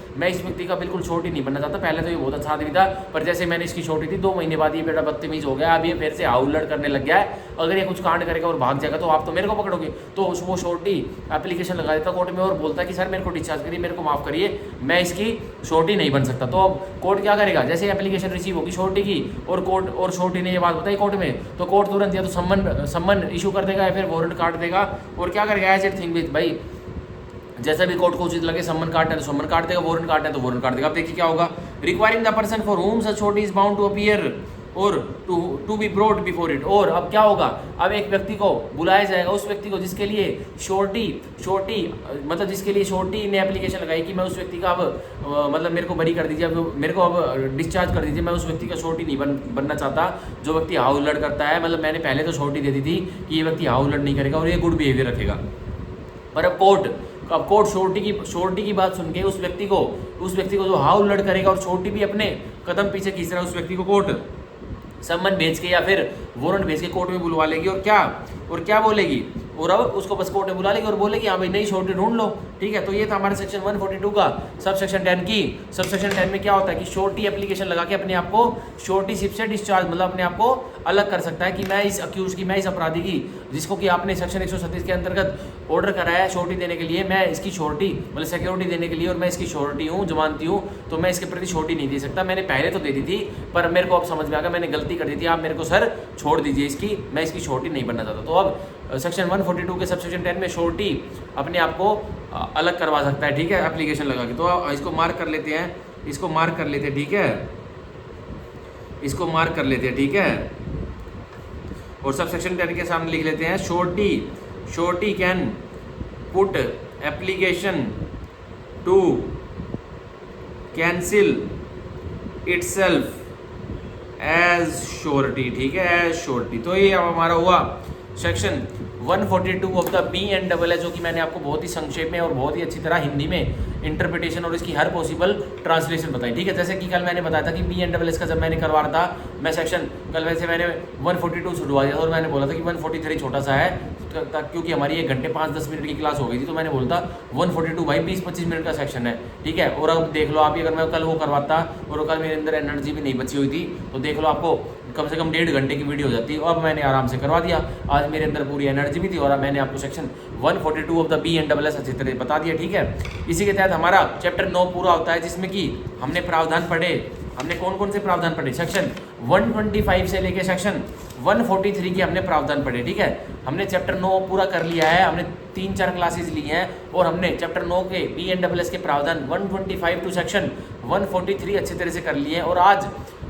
व्यक्ति का बिल्कुल श्योरिटी नहीं बनना चाहता, पहले तो ये बहुत अच्छा आदमी था, पर जैसे मैंने इसकी श्योरिटी थी 2 महीने बाद ये बेटा बदतमीज हो गया, अब ये फिर से हाउलड़ करने लग गया है, अगर ये कुछ कांड करेगा और भाग जाएगा तो आप तो मेरे को पकड़ोगे। तो वो श्योरिटी एप्लीकेशन लगा देता कोर्ट में और बोलता है कि सर मेरे को डिस्चार्ज करिए, मेरे को माफ़ करिए, मैं इसकी श्योरिटी नहीं बन सकता। तो अब कोर्ट क्या करेगा, जैसे एप्लीकेशन रिसीव होगी श्योरिटी की और श्योरिटी ने ये बात बताई कोर्ट में, तो कोर्ट तुरंत या तो सम्मन इशू कर देगा या फिर वारंट काट देगा, और क्या करेगा, एज इट थिंक विद, भाई जैसा भी कोर्ट को उचित लगे सम्मन काटना है तो सम्मन काट देगा, वारंट काटना है तो वारंट काट देगा। अब देखिए क्या होगा, requiring the person for whom such surety is bound to appear or to be brought before it. और अब क्या होगा, अब एक व्यक्ति को बुलाया जाएगा, उस व्यक्ति को जिसके लिए श्योरिटी मतलब जिसके लिए श्योरिटी ने एप्लीकेशन लगाई कि मैं उस व्यक्ति का अब मतलब मेरे को बरी कर दीजिए, अब मेरे को अब डिस्चार्ज कर दीजिए, मैं उस व्यक्ति का श्योरिटी नहीं बनना चाहता जो व्यक्ति हाउलड़ करता है, मतलब मैंने पहले तो श्योरिटी दे दी थी कि ये व्यक्ति हाउलड़ नहीं करेगा और ये गुड बिहेवियर रखेगा। पर अब कोर्ट श्योरिटी की बात सुन के उस व्यक्ति को जो हाउलड़ करेगा और श्योरिटी भी अपने कदम पीछे खींच रहा है, उस व्यक्ति को कोर्ट सम्मन भेज के या फिर वारंट भेज के कोर्ट में बुलवा लेगी, और क्या बोलेगी, और अब उसको बस कोर्ट में बुला लेगी और बोलेगी हाँ भाई नई श्योरिटी ढूंढ लो। ठीक है, तो ये था हमारे सेक्शन 142 का सब सेक्शन 10 की। सब सेक्शन 10 में क्या होता है कि श्योरिटी एप्लीकेशन लगा के अपने आप को श्योरिटी शिप से डिस्चार्ज मतलब अपने आप को अलग कर सकता है कि मैं इस अक्यूज की, मैं इस अपराधी की, जिसको कि आपने सेक्शन 137 के अंतर्गत ऑर्डर कराया है श्योरिटी देने के लिए, मैं इसकी श्योरिटी मतलब सिक्योरिटी देने के लिए, और मैं इसकी श्योरिटी हूँ, जमानती हूँ, तो मैं इसके प्रति श्योरिटी नहीं दे सकता। मैंने पहले तो दे दी थी, पर मेरे को अब समझ में आ गया मैंने गलती कर दी थी, आप मेरे को सर छोड़ दीजिए इसकी, मैं इसकी श्योरिटी नहीं बनना चाहता। तो अब सेक्शन 142 के सबसेक्शन 10 में श्योरिटी अपने आप को अलग करवा सकता है, ठीक है, एप्लीकेशन लगा के। तो इसको मार्क कर लेते हैं, इसको मार्क कर लेते हैं, ठीक है, इसको मार्क कर लेते हैं, ठीक है। और सबसेक्शन 10 के सामने लिख लेते हैं surety can put application to cancel itself as surety, ठीक है, एज श्योरिटी। तो ये अब हमारा हुआ सेक्शन 142 ऑफ द BNSS, जो कि मैंने आपको बहुत ही संक्षेप में और बहुत ही अच्छी तरह हिंदी में इंटरप्रिटेशन और इसकी हर पॉसिबल ट्रांसलेशन बताई, ठीक है। जैसे कि कल मैंने बताया था कि BNSS का जब मैंने करवा रहा था, मैं सेक्शन कल वैसे मैंने 142 छुड़वा दिया था, और मैंने बोला था कि 143 छोटा सा है, क्योंकि हमारी 1 घंटे 5-10 मिनट की क्लास हो गई थी, तो मैंने बोला था 142 भाई 20-25 मिनट का सेक्शन है, ठीक है। और अब देख लो आप, अगर मैं कल वो करवाता और कल मेरे अंदर एनर्जी भी नहीं बची हुई थी, तो देख लो आपको कम से कम 1.5 घंटे की वीडियो हो जाती है। अब मैंने आराम से करवा दिया, आज मेरे अंदर पूरी एनर्जी भी थी, और अब मैंने आपको सेक्शन 142 ऑफ द BNSS अच्छी तरह बता दिया, ठीक है। इसी के तहत हमारा चैप्टर 9 पूरा होता है, जिसमें कि हमने प्रावधान पढ़े, हमने कौन कौन से प्रावधान पढ़े, सेक्शन 125 से लेके सेक्शन 143 के हमने प्रावधान पढ़े, ठीक है। हमने चैप्टर 9 पूरा कर लिया है, हमने 3-4 क्लासेस ली हैं, और हमने चैप्टर 9 के BNSS के प्रावधान 125 टू सेक्शन 143 अच्छी तरह से कर लिए हैं। और आज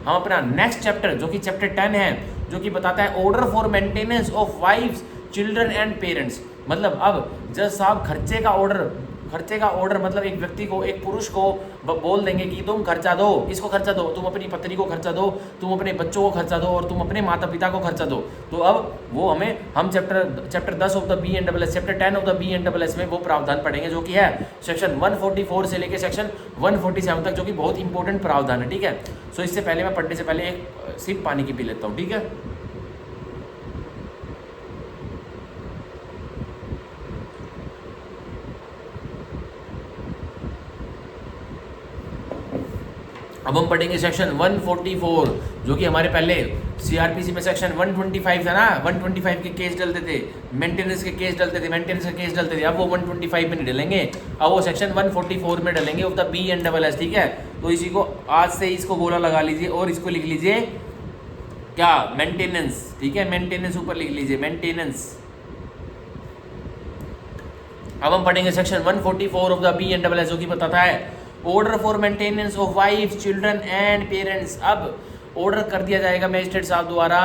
हम अपना नेक्स्ट चैप्टर, जो कि चैप्टर 10 है, जो कि बताता है order for maintenance of wives, children and parents. मतलब अब जज साहब खर्चे का ऑर्डर मतलब एक व्यक्ति को, एक पुरुष को बोल देंगे कि तुम खर्चा दो, किसको खर्चा दो, तुम अपनी पत्नी को खर्चा दो, तुम अपने बच्चों को खर्चा दो, और तुम अपने माता पिता को खर्चा दो। तो अब वो हम chapter 10 of the BNSS, chapter 10 of the BNSS में वो प्रावधान पढ़ेंगे, जो कि है सेक्शन 144 से लेके सेक्शन 147 तक, जो कि बहुत इंपॉर्टेंट प्रावधान है, ठीक है। सो इससे पहले मैं पढ़ने से पहले एक सिप पानी की पी लेता हूँ, ठीक है। अब हम पढ़ेंगे सेक्शन 144, जो कि हमारे पहले CRPC में सेक्शन 125 था ना, 125 के केस डलते थे, मेंटेनेंस के केस डलते थे, अब वो 125 में नहीं डलेंगे, अब वो सेक्शन 144 में डलेंगे ऑफ द BNSS, ठीक है। तो इसी को आज से इसको गोला लगा लीजिए और इसको लिख लीजिए क्या, मेंटेनेंस, ठीक है, मेंटेनेंस ऊपर लिख लीजिए, मेंटेनेंस। अब हम पढ़ेंगे सेक्शन 144 ऑफ द BNSS, जो कि बताता है order for maintenance of wife, children and parents. अब ऑर्डर कर दिया जाएगा मजिस्ट्रेट साहब द्वारा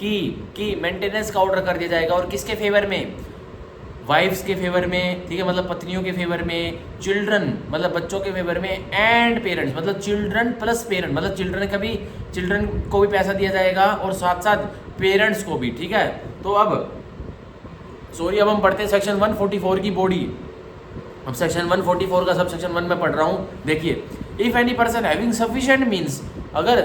कि मेंटेनेंस का ऑर्डर कर दिया जाएगा, और किसके फेवर में, वाइफ्स के फेवर में, ठीक है, मतलब पत्नियों के फेवर में, चिल्ड्रन मतलब बच्चों के फेवर में, एंड पेरेंट्स मतलब चिल्ड्रन प्लस पेरेंट, मतलब चिल्ड्रन को भी पैसा दिया जाएगा और साथ साथ पेरेंट्स को भी, ठीक है। तो अब हम पढ़ते हैं सेक्शन 144 की बॉडी। अब सेक्शन 144 का सब सेक्शन 1 में पढ़ रहा हूँ, देखिए। If any person having sufficient means, अगर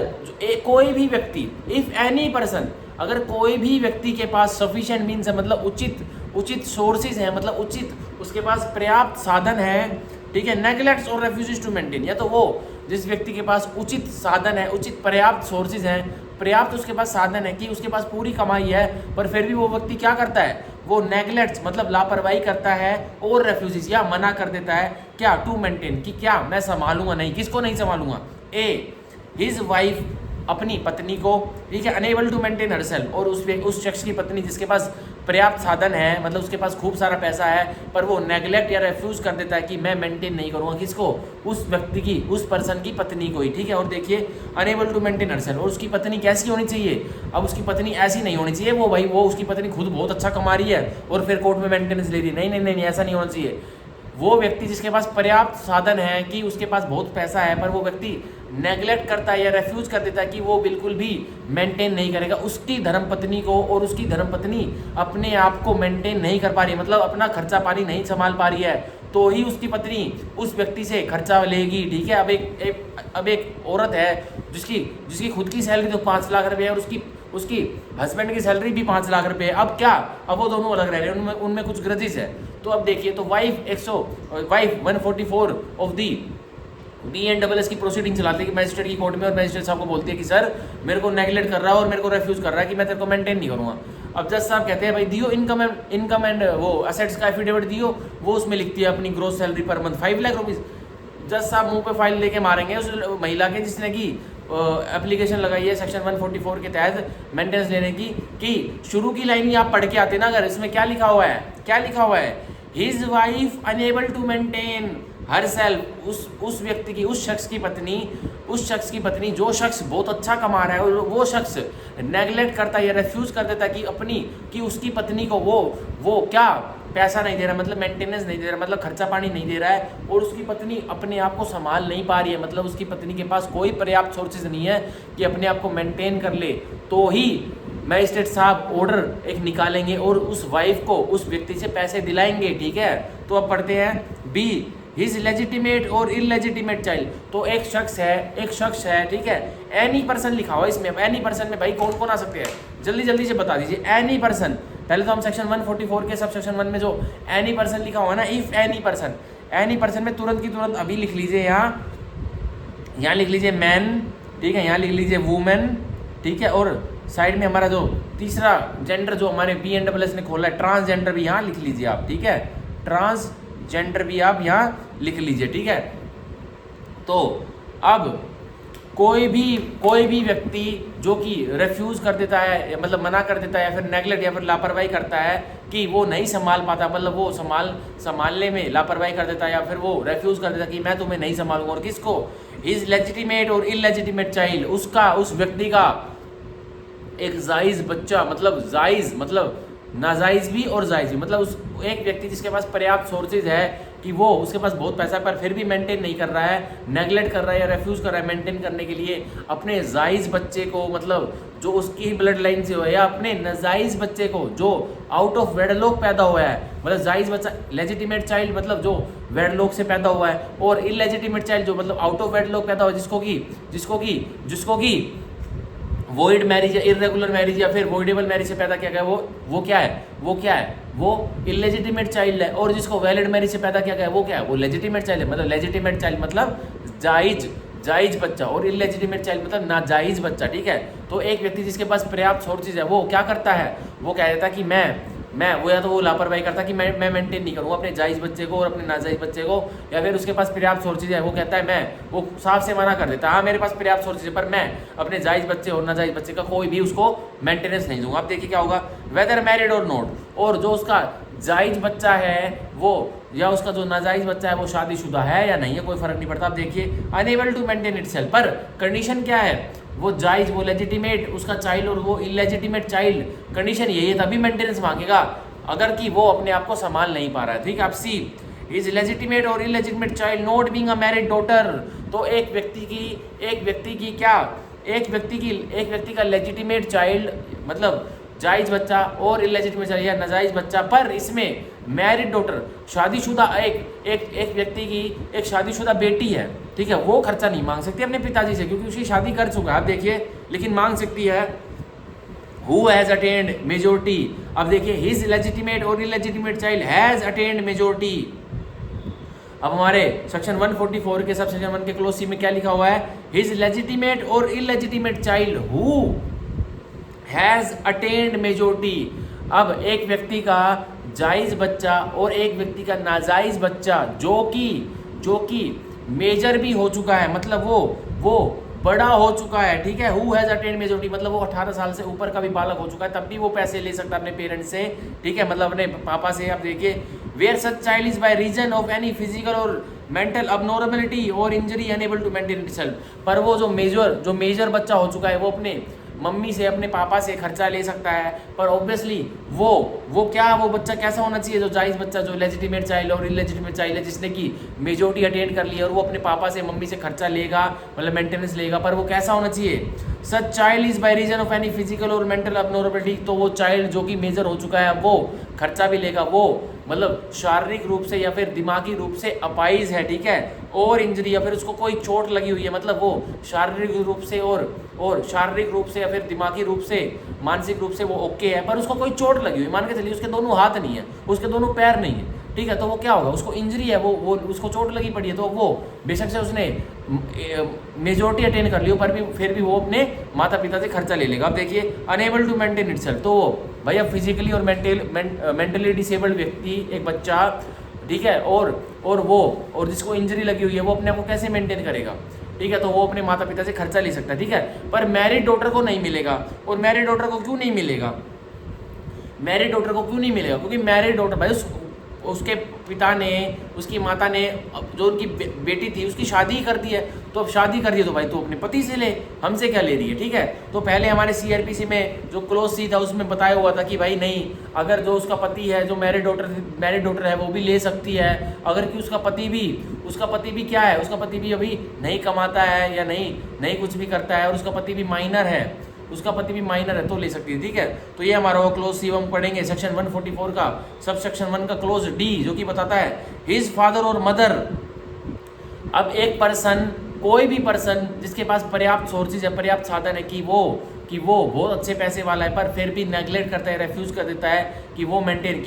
कोई भी व्यक्ति, इफ एनी पर्सन, अगर कोई भी व्यक्ति के पास सफिशिएंट मीन्स है, मतलब उचित सोर्सेज हैं, मतलब उचित उसके पास पर्याप्त साधन है, ठीक है, नेग्लेक्ट्स और रेफ्यूजेस टू मेंटेन, या तो वो जिस व्यक्ति के पास उचित साधन है, उचित पर्याप्त सोर्सेज हैं, पर्याप्त उसके पास साधन है कि उसके पास पूरी कमाई है, पर फिर भी वो व्यक्ति क्या करता है, वो नेग्लेक्ट्स मतलब लापरवाही करता है, और रेफ्यूजेस या मना कर देता है क्या, टू मेंटेन, कि क्या मैं संभालूंगा नहीं, किसको नहीं संभालूंगा, ए हिज वाइफ अपनी पत्नी को, ठीक है, अनेबल टू मेंटेन हरसेल्फ, और उस शख्स की पत्नी जिसके पास पर्याप्त साधन है, मतलब उसके पास खूब सारा पैसा है, पर वो नेग्लेक्ट या रेफ्यूज कर देता है कि मैं मेंटेन नहीं करूँगा, किसको, उस व्यक्ति की, उस पर्सन की पत्नी को ही, ठीक है। और देखिए अनेबल टू मेंटेन हरसेल्फ, और उसकी पत्नी कैसी होनी चाहिए, अब उसकी पत्नी ऐसी नहीं होनी चाहिए वो उसकी पत्नी खुद बहुत अच्छा कमा रही है और फिर कोर्ट में मेंटेनेंस ले रही है, नहीं, ऐसा नहीं होना चाहिए। वो व्यक्ति जिसके पास पर्याप्त साधन है कि उसके पास बहुत पैसा है, पर वो व्यक्ति नेग्लेक्ट करता है या रेफ्यूज कर देता है कि वो बिल्कुल भी मेंटेन नहीं करेगा उसकी धर्मपत्नी को, और उसकी धर्मपत्नी अपने आप को मेंटेन नहीं कर पा रही है, मतलब अपना खर्चा पानी नहीं संभाल पा रही है, तो ही उसकी पत्नी उस व्यक्ति से खर्चा लेगी, ठीक है। अब एक औरत है जिसकी खुद की सैलरी तो 5 लाख रुपये है, और उसकी हस्बैंड की सैलरी भी 5 लाख रुपये है। अब क्या, अब वो दोनों अलग रह रहे हैं, उनमें कुछ ग्रजेस है। तो अब देखिए, तो वाइफ 144 ऑफ दी BNSS की प्रोसीडिंग चलाती है कि मैजिस्ट्रेट की कोर्ट में, और मैजिस्ट्रेट साहब को बोलती है कि सर मेरे को नेगलेक्ट कर रहा है और मेरे को रेफ्यूज कर रहा है कि मैं तेरे को मेंटेन नहीं करूँगा। अब जज साहब कहते हैं भाई दियो इनकम एंड वो असेट्स का एफिडेविट दियो। वो उसमें लिखती है अपनी gross salary per month 5 lakh rupees. जज साहब मुंह पे फाइल लेके मारेंगे उस महिला के जिसने की एप्लीकेशन लगाई है सेक्शन 144 के तहत मेंटेनेंस लेने की, कि शुरू की लाइन ही आप पढ़ के आते ना, अगर इसमें क्या लिखा हुआ है, क्या लिखा हुआ है, his wife unable to maintain herself, उस व्यक्ति की, उस शख्स की पत्नी जो शख्स बहुत अच्छा कमा रहा है और वो शख्स नेगलेक्ट करता है या रेफ्यूज कर देता है कि उसकी पत्नी को वो क्या पैसा नहीं दे रहा, मतलब मेंटेनेंस नहीं दे रहा, मतलब खर्चा पानी नहीं दे रहा है, और उसकी पत्नी अपने आप को संभाल नहीं पा रही है, मतलब उसकी पत्नी के पास कोई पर्याप्त सोर्सेज नहीं है कि अपने आप को मेंटेन कर ले, तो ही मैजिस्ट्रेट साहब ऑर्डर एक निकालेंगे और उस वाइफ को उस व्यक्ति से पैसे दिलाएंगे। ठीक है, तो अब पढ़ते हैं बी, हिज लेजिटिमेट और इलेजिटिमेट चाइल्ड। तो एक शख्स है, ठीक है, एनी पर्सन लिखा हुआ इसमें। अब एनी पर्सन में भाई कौन कौन आ सकते हैं, जल्दी से बता दीजिए। एनी पर्सन, पहले तो हम सेक्शन 144 के सब सेक्शन 1 में जो एनी पर्सन लिखा हुआ ना, इफ एनी पर्सन में तुरंत की तुरंत अभी लिख लीजिए, यहाँ लिख लीजिए मैन, ठीक है, यहाँ लिख लीजिए वुमेन, ठीक है, और साइड में हमारा जो तीसरा जेंडर जो हमारे BNSS ने खोला है, ट्रांसजेंडर भी यहाँ लिख लीजिए आप, ठीक है, ट्रांसजेंडर भी आप यहाँ लिख लीजिए, ठीक है। तो अब कोई भी व्यक्ति जो कि रेफ्यूज कर देता है, मतलब मना कर देता है, या फिर नेगलेक्ट या फिर लापरवाही करता है कि वो नहीं संभाल पाता, मतलब वो संभालने में लापरवाही कर देता है, या फिर वो रेफ्यूज कर देता है कि मैं तुम्हें नहीं संभालूंगा, और किसको, इज लेजिटिमेट और इलेजिटिमेट चाइल्ड, उस व्यक्ति का एक जायज़ बच्चा, मतलब जायज़ मतलब नाजायज़ भी और जायज़ भी, मतलब उस एक व्यक्ति जिसके पास पर्याप्त सोर्सेज है कि वो उसके पास बहुत पैसा है पर फिर भी मेंटेन नहीं कर रहा है, नेगलेक्ट कर रहा है या रेफ्यूज कर रहा है मेंटेन करने के लिए अपने जायज़ बच्चे को, मतलब जो उसकी ही ब्लड लाइन से हो, या अपने नाजायज़ बच्चे को जो आउट ऑफ वेडलॉक पैदा हुआ है, मतलब जायज़ बच्चा, लेजिटिमेट चाइल्ड मतलब जो वेडलॉक से पैदा हुआ है, और इलेजिटिमेट चाइल्ड जो मतलब आउट ऑफ वेडलॉक पैदा हुआ जिसको कि वॉइड मैरिज या इरेगुलर मैरिज या फिर वॉइडेबल मैरिज से पैदा किया गया, वो क्या है, वो इलेजिटिमेट चाइल्ड है। और जिसको वैलिड मैरिज से पैदा किया गया वो क्या है, वो लेजिटिमेट चाइल्ड है। मतलब लेजिटिमेट चाइल्ड मतलब जायज बच्चा, और इलेजिटिमेट चाइल्ड मतलब नाजायज बच्चा, ठीक है। तो एक व्यक्ति जिसके पास पर्याप्त सोर्सेज है वो क्या करता है, वो कह देता कि मैं वो या तो वो लापरवाही करता कि मैं मेंटेन नहीं करूँगा अपने जायज़ बच्चे को और अपने नाजायज़ बच्चे को, या फिर उसके पास पर्याप्त सोर्सेज है, वो कहता है वो साफ से मना कर देता है, हाँ मेरे पास पर्याप्त सोर्सेज है पर मैं अपने जायज़ बच्चे और नाजायज़ बच्चे का कोई भी उसको मेंटेनेंस नहीं दूंगा। अब देखिए क्या होगा, वेदर मैरिड और नॉट, और जो उसका जायज़ बच्चा है वो या उसका जो नाजायज़ बच्चा है वो शादीशुदा है या नहीं है, कोई फर्क नहीं पड़ता। अब देखिए अनएबल टू मेंटेन इटसेल्फ, पर कंडीशन क्या है, वो जायज, वो लेजिटिमेट उसका चाइल्ड और वो इलेजिटिमेट चाइल्ड, कंडीशन यही है तभी मेंटेनेंस मांगेगा अगर कि वो अपने आप को संभाल नहीं पा रहा है, ठीक है। आप सी, इज लेजिटिमेट और illegitimate child not being a married daughter, तो एक व्यक्ति का लेजिटिमेट चाइल्ड मतलब जायज बच्चा और इलेजिटिमेट चाइल्ड या नाजायज बच्चा, पर इसमें मैरिड डॉटर शादीशुदा एक व्यक्ति की एक शादीशुदा बेटी है, ठीक है, वो खर्चा नहीं मांग सकती अपने पिताजी से क्योंकि उसकी शादी कर चुका है। आप देखिए, लेकिन मांग सकती है who has attained majority। अब देखिए his legitimate और illegitimate child has attained majority। अब हमारे सेक्शन 144 के सब सेक्शन 1 के क्लोज सी में क्या लिखा हुआ है, his legitimate और illegitimate child who has attained majority। अब एक व्यक्ति का जायज बच्चा और एक व्यक्ति का नाजायज बच्चा जो कि मेजर भी हो चुका है, मतलब वो बड़ा हो चुका है, ठीक है। हु हैज अटेन्ड मेजोरिटी मतलब वो 18 साल से ऊपर का भी बालक हो चुका है, तब भी वो पैसे ले सकता है अपने पेरेंट्स से, ठीक है, मतलब अपने पापा से। आप देखिए, where such child is by reason of any physical और मेंटल अबनॉर्मलिटी और injury unable to maintain itself, पर वो जो मेजर बच्चा हो चुका है वो अपने मम्मी से अपने पापा से खर्चा ले सकता है, पर ऑब्वियसली वो बच्चा कैसा होना चाहिए, जो जायज बच्चा, जो लेजिटिमेट चाइल्ड और इलेजिटिमेट चाइल्ड है जिसने की मेजोरिटी अटेंड कर ली है और वो अपने पापा से मम्मी से खर्चा लेगा, मतलब मेंटेनेंस लेगा, पर वो कैसा होना चाहिए, such child is by reason of any physical और मेंटल अबनॉर्मलिटी, तो वो चाइल्ड जो कि मेजर हो चुका है वो खर्चा भी लेगा, वो मतलब शारीरिक रूप से या फिर दिमागी रूप से अपाइज है, ठीक है, और इंजरी या फिर उसको कोई चोट लगी हुई है, मतलब वो शारीरिक रूप से और शारीरिक रूप से या फिर दिमागी रूप से मानसिक रूप से वो ओके है, पर उसको कोई चोट लगी हुई, मान के चलिए उसके दोनों हाथ नहीं है, उसके दोनों पैर नहीं है, ठीक है, तो वो क्या होगा, उसको इंजरी है, वो उसको चोट लगी पड़ी है, तो वो बेशक से उसने मेजोरिटी अटेन कर लियो, पर भी फिर भी वो अपने माता पिता से खर्चा ले लेगा। अब देखिए अनेबल टू मेंटेन इटसेल्फ, तो वो भैया फिजिकली और मेंटली डिसेबल्ड व्यक्ति, एक बच्चा, ठीक है, और जिसको इंजरी लगी हुई है, वो अपने आप को कैसे मेंटेन करेगा, ठीक है, तो वो अपने माता पिता से खर्चा ले सकता है, ठीक है, पर मैरिड डॉटर को नहीं मिलेगा। और मैरिड डॉटर को क्यों नहीं मिलेगा, मैरिड डॉटर को क्यों नहीं मिलेगा, क्योंकि मैरिड डॉटर भाई उसके पिता ने, उसकी माता ने जो उनकी बेटी थी उसकी शादी ही कर दी है, तो अब शादी कर दी है तो भाई तू अपने पति से ले, हमसे क्या ले रही है, ठीक है। तो पहले हमारे सीआरपीसी में जो क्लोज सी था उसमें बताया हुआ था कि भाई नहीं, अगर जो उसका पति है, जो मैरिड डॉटर है, वो भी ले सकती है, अगर कि उसका पति भी क्या है, उसका पति भी अभी नहीं कमाता है या नहीं कुछ भी करता है, और उसका पति भी माइनर है, तो ले सकती है, ठीक है। तो ये हमारा वो क्लोज सी हम पढ़ेंगे सेक्शन 144 का सब सेक्शन 1 का क्लोज डी, जो कि बताता है हिज फादर और मदर। अब एक पर्सन, कोई भी पर्सन जिसके पास पर्याप्त सोर्सेज है, पर्याप्त साधन है, कि वो बहुत अच्छे पैसे वाला है, पर फिर भी नेग्लेक्ट करता है, रेफ्यूज कर देता है कि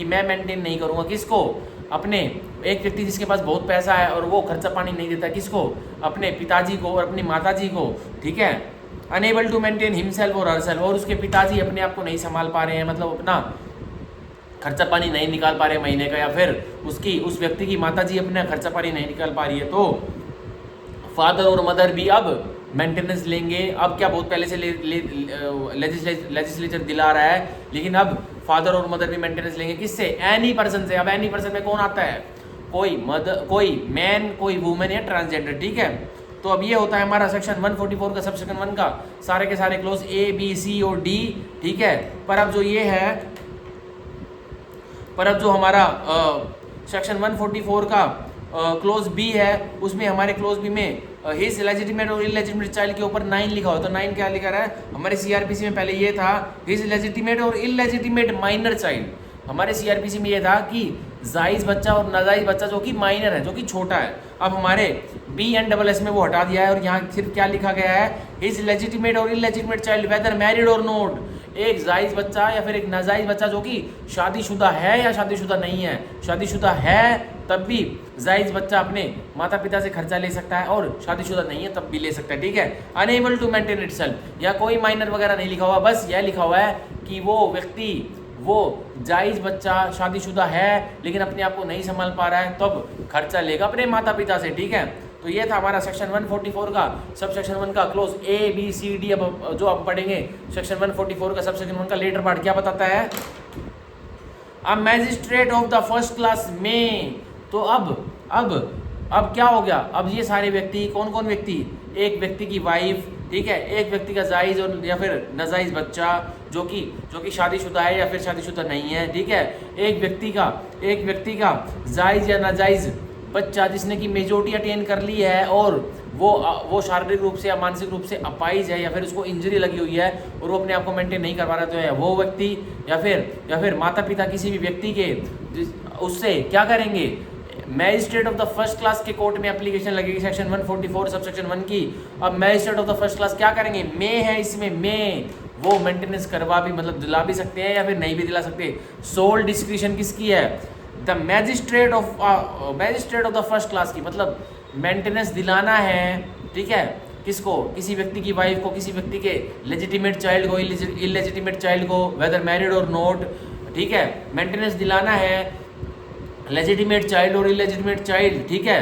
मैं मेंटेन नहीं करूँगा, किसको, अपने एक व्यक्ति जिसके पास बहुत पैसा है और वो खर्चा पानी नहीं देता, किसको, अपने पिताजी को और अपनी माताजी को, ठीक है। अनेबल टू मेंटेन हिमसेल्फ और हरसेल्फ, और उसके पिताजी अपने आप को नहीं संभाल पा रहे हैं, मतलब अपना खर्चा पानी नहीं निकाल पा रहे महीने का, या फिर उस व्यक्ति की माताजी अपना खर्चा पानी नहीं निकाल पा रही है, तो फादर और मदर भी अब मेंटेनेंस लेंगे। अब क्या बहुत पहले से लेजिस्लेचर दिला रहा है, लेकिन अब फादर और मदर भी मेंटेनेंस लेंगे, किससे, एनी पर्सन से। अब एनी पर्सन में कौन आता है, कोई मैन, कोई वुमेन या ट्रांसजेंडर, ठीक है। तो अब ये होता है हमारा सेक्शन 144 का सब सेक्शन 1 का सारे के सारे क्लोज ए बी सी और डी, ठीक है। पर अब जो हमारा सेक्शन 144 का क्लोज बी है, उसमें हमारे क्लोज बी में हिज लेजिटिमेट और इलेजिटिमेट चाइल्ड के ऊपर 9 लिखा हो, तो 9 क्या लिखा रहा है हमारे सीआरपीसी में, पहले ये था हिज लेजिटिमेट और इलेजिटिमेट माइनर चाइल्ड। हमारे सीआरपीसी में ये था कि जायज़ बच्चा और नाजायज़ बच्चा जो कि माइनर है, जो कि छोटा है। अब हमारे BNSS में वो हटा दिया है, और यहाँ सिर्फ क्या लिखा गया है, हिज लेजिटिमेट और इलेजिटिमेट चाइल्ड वेदर मैरिड और नॉट, एक जायज़ बच्चा या फिर एक नाजायज़ बच्चा जो कि शादीशुदा है या शादीशुदा नहीं है। शादीशुदा है तब भी जायज़ बच्चा अपने माता पिता से खर्चा ले सकता है, और शादीशुदा नहीं है तब भी ले सकता है, ठीक है। अनेबल टू मेंटेन इटसेल्फ, या कोई माइनर वगैरह नहीं लिखा हुआ, बस यह लिखा हुआ है कि वो जायज़ बच्चा शादीशुदा है लेकिन अपने आप को नहीं संभाल पा रहा है, तब खर्चा लेगा अपने माता पिता से, ठीक है। तो ये था हमारा सेक्शन 144 का सब सेक्शन 1 का clause A B C D. अब जो आप पढ़ेंगे सेक्शन 144 का सब सेक्शन 1 का लेटर पार्ट क्या बताता है, a magistrate of the first class may. तो अब क्या हो गया, अब ये सारे व्यक्ति, कौन कौन व्यक्ति, एक व्यक्ति की वाइफ, ठीक है, एक व्यक्ति का जायज़ और या फिर नाजायज़ बच्चा जो कि शादीशुदा है या फिर शादीशुदा नहीं है, ठीक है, एक व्यक्ति का जायज़ या नाजायज़ बच्चा जिसने की मेजोरिटी अटेन कर ली है, और वो शारीरिक रूप से या मानसिक रूप से अपाइज है, या फिर उसको इंजरी लगी हुई है और वो अपने आप को मेंटेन नहीं कर पा रहा, तो है वो व्यक्ति, या फिर माता पिता किसी भी व्यक्ति के उससे क्या करेंगे, magistrate of the first class के कोर्ट में एप्लीकेशन लगेगी सेक्शन 144 सब सेक्शन 1 की। अब magistrate of the first class क्या करेंगे, में है इसमें, में वो मेंटेनेंस करवा भी, मतलब दिला भी सकते हैं या फिर नहीं भी दिला सकते। सोल डिस्क्रिशन किसकी है, the magistrate of the first class की, मतलब मेंटेनेंस दिलाना है, ठीक है, किसको, किसी व्यक्ति की वाइफ को, किसी व्यक्ति के लेजिटिमेट चाइल्ड को, इलेजिटिमेट चाइल्ड को, वेदर मैरिड और नॉट, ठीक है, मेंटेनेंस दिलाना है लेजिटिमेट चाइल्ड और इलेजिटिमेट चाइल्ड, ठीक है,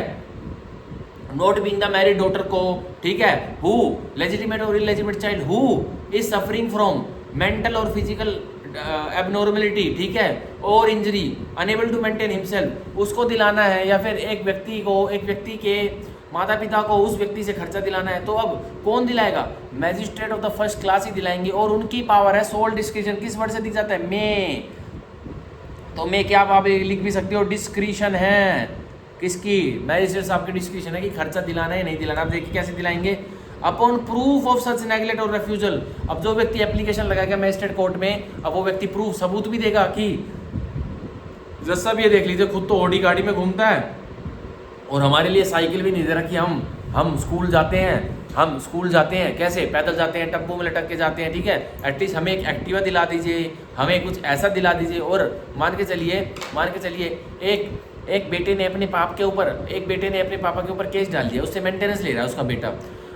not being the married daughter को, ठीक है, हु लेजिटिमेट और illegitimate child who is suffering from mental और फिजिकल एबनॉर्मलिटी, ठीक है, और injury, unable to maintain himself, उसको दिलाना है, या फिर एक व्यक्ति के माता पिता को उस व्यक्ति से खर्चा दिलाना है। तो अब कौन दिलाएगा, magistrate of the first class ही दिलाएंगे, और उनकी पावर है सोल डिस्क्रिशन, किस वर्ड से दिख जाता है, में। तो मैं क्या आप लिख भी सकते हो, डिस्क्रिशन है किसकी, मैजिस्ट्रेट साहब की डिस्क्रिशन है कि खर्चा दिलाना है नहीं दिलाना। आप देखिए कैसे दिलाएंगे, upon proof of such neglect और रेफ्यूजल। अब जो व्यक्ति एप्लीकेशन लगाएगा मैजिस्ट्रेट कोर्ट में, अब वो व्यक्ति प्रूफ सबूत भी देगा कि जैसा भी ये देख लीजिए, खुद तो ऑडी गाड़ी में घूमता है और हमारे लिए साइकिल भी नहीं दे रखी, हम स्कूल जाते हैं कैसे, पैदल जाते हैं, टप्पू में लटक के जाते हैं, ठीक है, एटलीस्ट हमें एक एक्टिवा दिला दीजिए, हमें कुछ ऐसा दिला दीजिए। और मान के चलिए एक बेटे ने अपने पापा के ऊपर केस डाल दिया, उससे मेंटेनेंस ले रहा है उसका बेटा।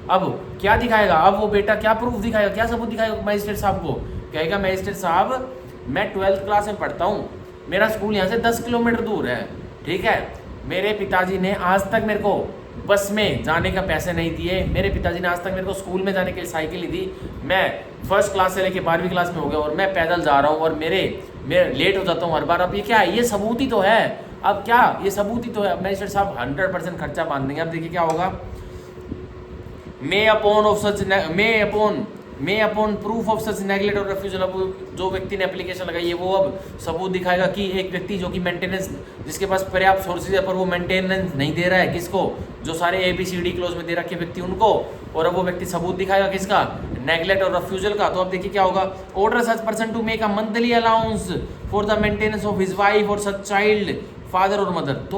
अब क्या दिखाएगा, अब वो बेटा क्या प्रूफ दिखाएगा, क्या सबूत दिखाएगा मजिस्ट्रेट साहब को? कहेगा मजिस्ट्रेट साहब मैं 12th क्लास में पढ़ता हूँ, मेरा स्कूल यहाँ से 10 किलोमीटर दूर है, ठीक है, मेरे पिताजी ने आज तक मेरे को बस में जाने का पैसे नहीं दिए, मेरे पिताजी ने आज तक मेरे को स्कूल में जाने के लिए साइकिल नहीं दी, मैं फर्स्ट क्लास से लेके 12वीं क्लास में हो गया और मैं पैदल जा रहा हूँ और मैं लेट हो जाता हूँ हर बार। अब ये क्या है, ये सबूत ही तो है। अब क्या, ये सबूत ही तो है। मजिस्ट्रेट साहब 100% खर्चा बांध देंगे। अब देखिए क्या होगा, may upon proof of such neglect or refusal. अब जो व्यक्ति ने एप्लीकेशन लगाई है वो अब सबूत दिखाएगा कि एक व्यक्ति जो कि मेंटेनेंस, जिसके पास पर्याप्त सोर्सेज है पर वो मेंटेनेंस नहीं दे रहा है, किसको, जो सारे ABCD क्लोज में दे रखे व्यक्ति उनको, और अब वो व्यक्ति सबूत दिखाएगा किसका, नेगलेक्ट और रेफ्यूजल का। तो अब देखिए क्या होगा, order such person to make a monthly allowance for the maintenance of his wife और सच चाइल्ड, फादर और मदर। तो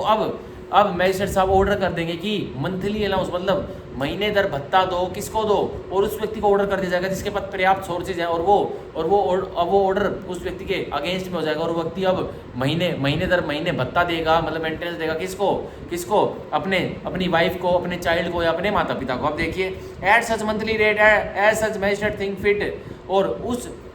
अब मैजिस्ट्रेट साहब ऑर्डर कर देंगे कि मंथली अलाउंस मतलब महीने दर भत्ता दो, किसको दो, और उस व्यक्ति को ऑर्डर कर दिया जाएगा जिसके पास पर्याप्त सोर्सेज है, और वो ऑर्डर उस व्यक्ति के अगेंस्ट में हो जाएगा, और वो व्यक्ति अब महीने दर महीने भत्ता देगा, मतलब मेंटेनेंस देगा किसको अपनी वाइफ को, अपने चाइल्ड को या अपने माता पिता को। अब देखिए at such monthly rate as such magistrate think fit, और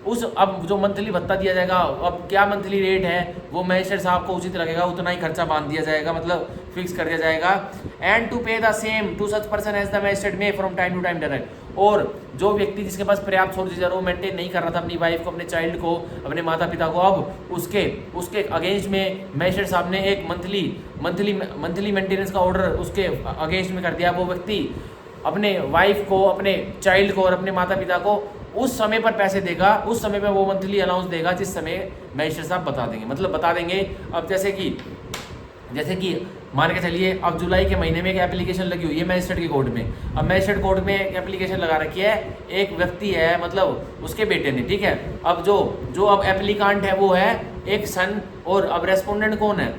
उस अब जो मंथली भत्ता दिया जाएगा, अब क्या मंथली रेट है वो मैजिस्ट्रेट साहब को उचित लगेगा, उतना ही खर्चा बांध दिया जाएगा, मतलब फिक्स कर दिया जाएगा। And to pay the same to such person as the magistrate may from time to time direct. और जो व्यक्ति जिसके पास पर्याप्त सोर्सेज है वो मेंटेन नहीं कर रहा था अपनी वाइफ को, अपने चाइल्ड को, अपने माता पिता को, अब उसके अगेंस्ट में मैजिस्ट्रेट साहब ने एक मंथली मेंटेनेंस का ऑर्डर उसके अगेंस्ट में कर दिया। वो व्यक्ति अपने वाइफ को, अपने चाइल्ड को और अपने माता पिता को उस समय पर पैसे देगा, उस समय पर वो मंथली अलाउंस देगा जिस समय मैजिस्ट्रेट साहब बता देंगे, मतलब बता देंगे। अब जैसे कि मान के चलिए अब जुलाई के महीने में एक एप्लीकेशन लगी हुई है मैजिस्ट्रेट की कोर्ट में। अब मैजिस्ट्रेट कोर्ट में एक एप्लीकेशन लगा रखी है, एक व्यक्ति है मतलब उसके बेटे ने, ठीक है। अब जो अब एप्लीकांट है वो है एक सन, और अब रेस्पोंडेंट कौन है,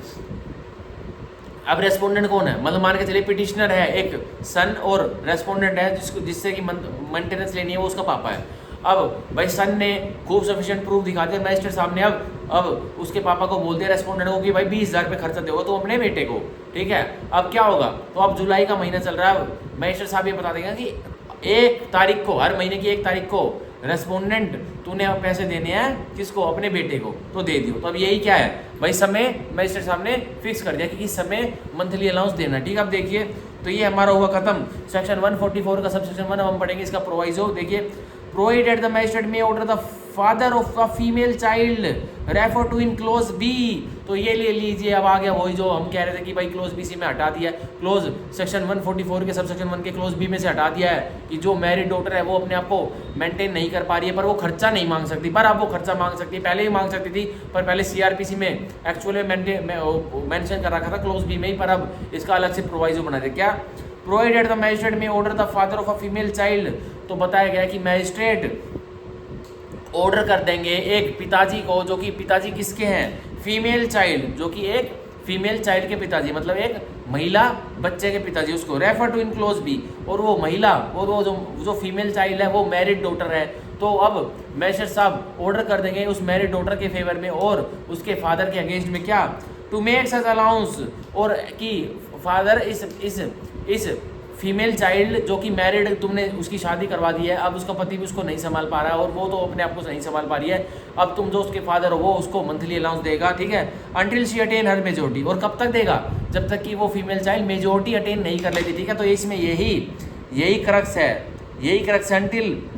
मतलब मान के चलिए पिटिशनर है एक सन, और रेस्पोंडेंट है जिससे कि मेंटेनेंस लेनी है वो उसका पापा है। अब भाई सन ने खूब सफिशिएंट प्रूफ दिखा दिया मैजिस्ट्रेट साहब ने, अब उसके पापा को बोल दिया रेस्पोंडेंट को कि भाई 20,000 रुपये खर्चा दोगे तो अपने बेटे को, ठीक है। अब क्या होगा, तो अब जुलाई का महीना चल रहा है, अब मैजिस्ट्रेट साहब ये बता देगा कि 1 तारीख को, हर महीने की 1 तारीख को रेस्पोंडेंट तूने अब पैसे देने हैं किसको, अपने बेटे को, तो दे दियो। तो अब यही क्या है भाई, समय मैजिस्ट्रेट साहब ने फिक्स कर दिया कि इस समय मंथली अलाउंस देना, ठीक है। अब देखिए तो ये हमारा हुआ खत्म सेक्शन 144 का सबसेक्शन 1। हम पढ़ेंगे इसका प्रोवाइजो। देखिए provided the magistrate may order the father of a female child refer to in clause B। तो ये ले लीजिए, अब आ गया वही जो हम कह रहे थे कि भाई क्लोज बी सी में हटा दिया है, क्लोज सेक्शन 144 के सब सेक्शन 1 के क्लोज बी में से हटा दिया है कि जो मैरिड डॉटर है वो अपने आप को मेंटेन नहीं कर पा रही है, पर वो खर्चा नहीं मांग सकती, पर अब वो खर्चा मांग सकती है, पहले ही मांग सकती थी, पर पहले CRPC में एक्चुअली मेंशन कर रखा था क्लोज बी में ही, पर अब इसका अलग से प्रोवाइजो बना दिया। क्या, प्रोवाइडेड द मैजिस्ट्रेट में order the father of a female child, तो बताया गया कि मैजिस्ट्रेट ऑर्डर कर देंगे एक पिताजी को, जो कि पिताजी किसके हैं, फीमेल चाइल्ड, जो कि एक फीमेल चाइल्ड के पिताजी, मतलब एक महिला बच्चे के पिताजी, उसको refer to in clause B, और वो महिला और वो जो फीमेल चाइल्ड है वो मैरिड डॉटर है। तो अब मैजिस्ट्रेट साहब ऑर्डर कर देंगे उस मैरिड डॉटर के फेवर में और उसके फादर के अगेंस्ट में, क्या, टू मेक सच अलाउंस, और कि फादर इस फीमेल चाइल्ड जो कि मैरिड, तुमने उसकी शादी करवा दी है, अब उसका पति भी उसको नहीं संभाल पा रहा है और वो तो अपने आप को नहीं संभाल पा रही है, अब तुम जो उसके फादर हो वो उसको मंथली अलाउंस देगा, ठीक है, until she attain her majority. और कब तक देगा, जब तक कि वो फीमेल चाइल्ड मेजोरिटी अटेन नहीं कर लेती, ठीक है। तो इसमें यही क्रक्स है,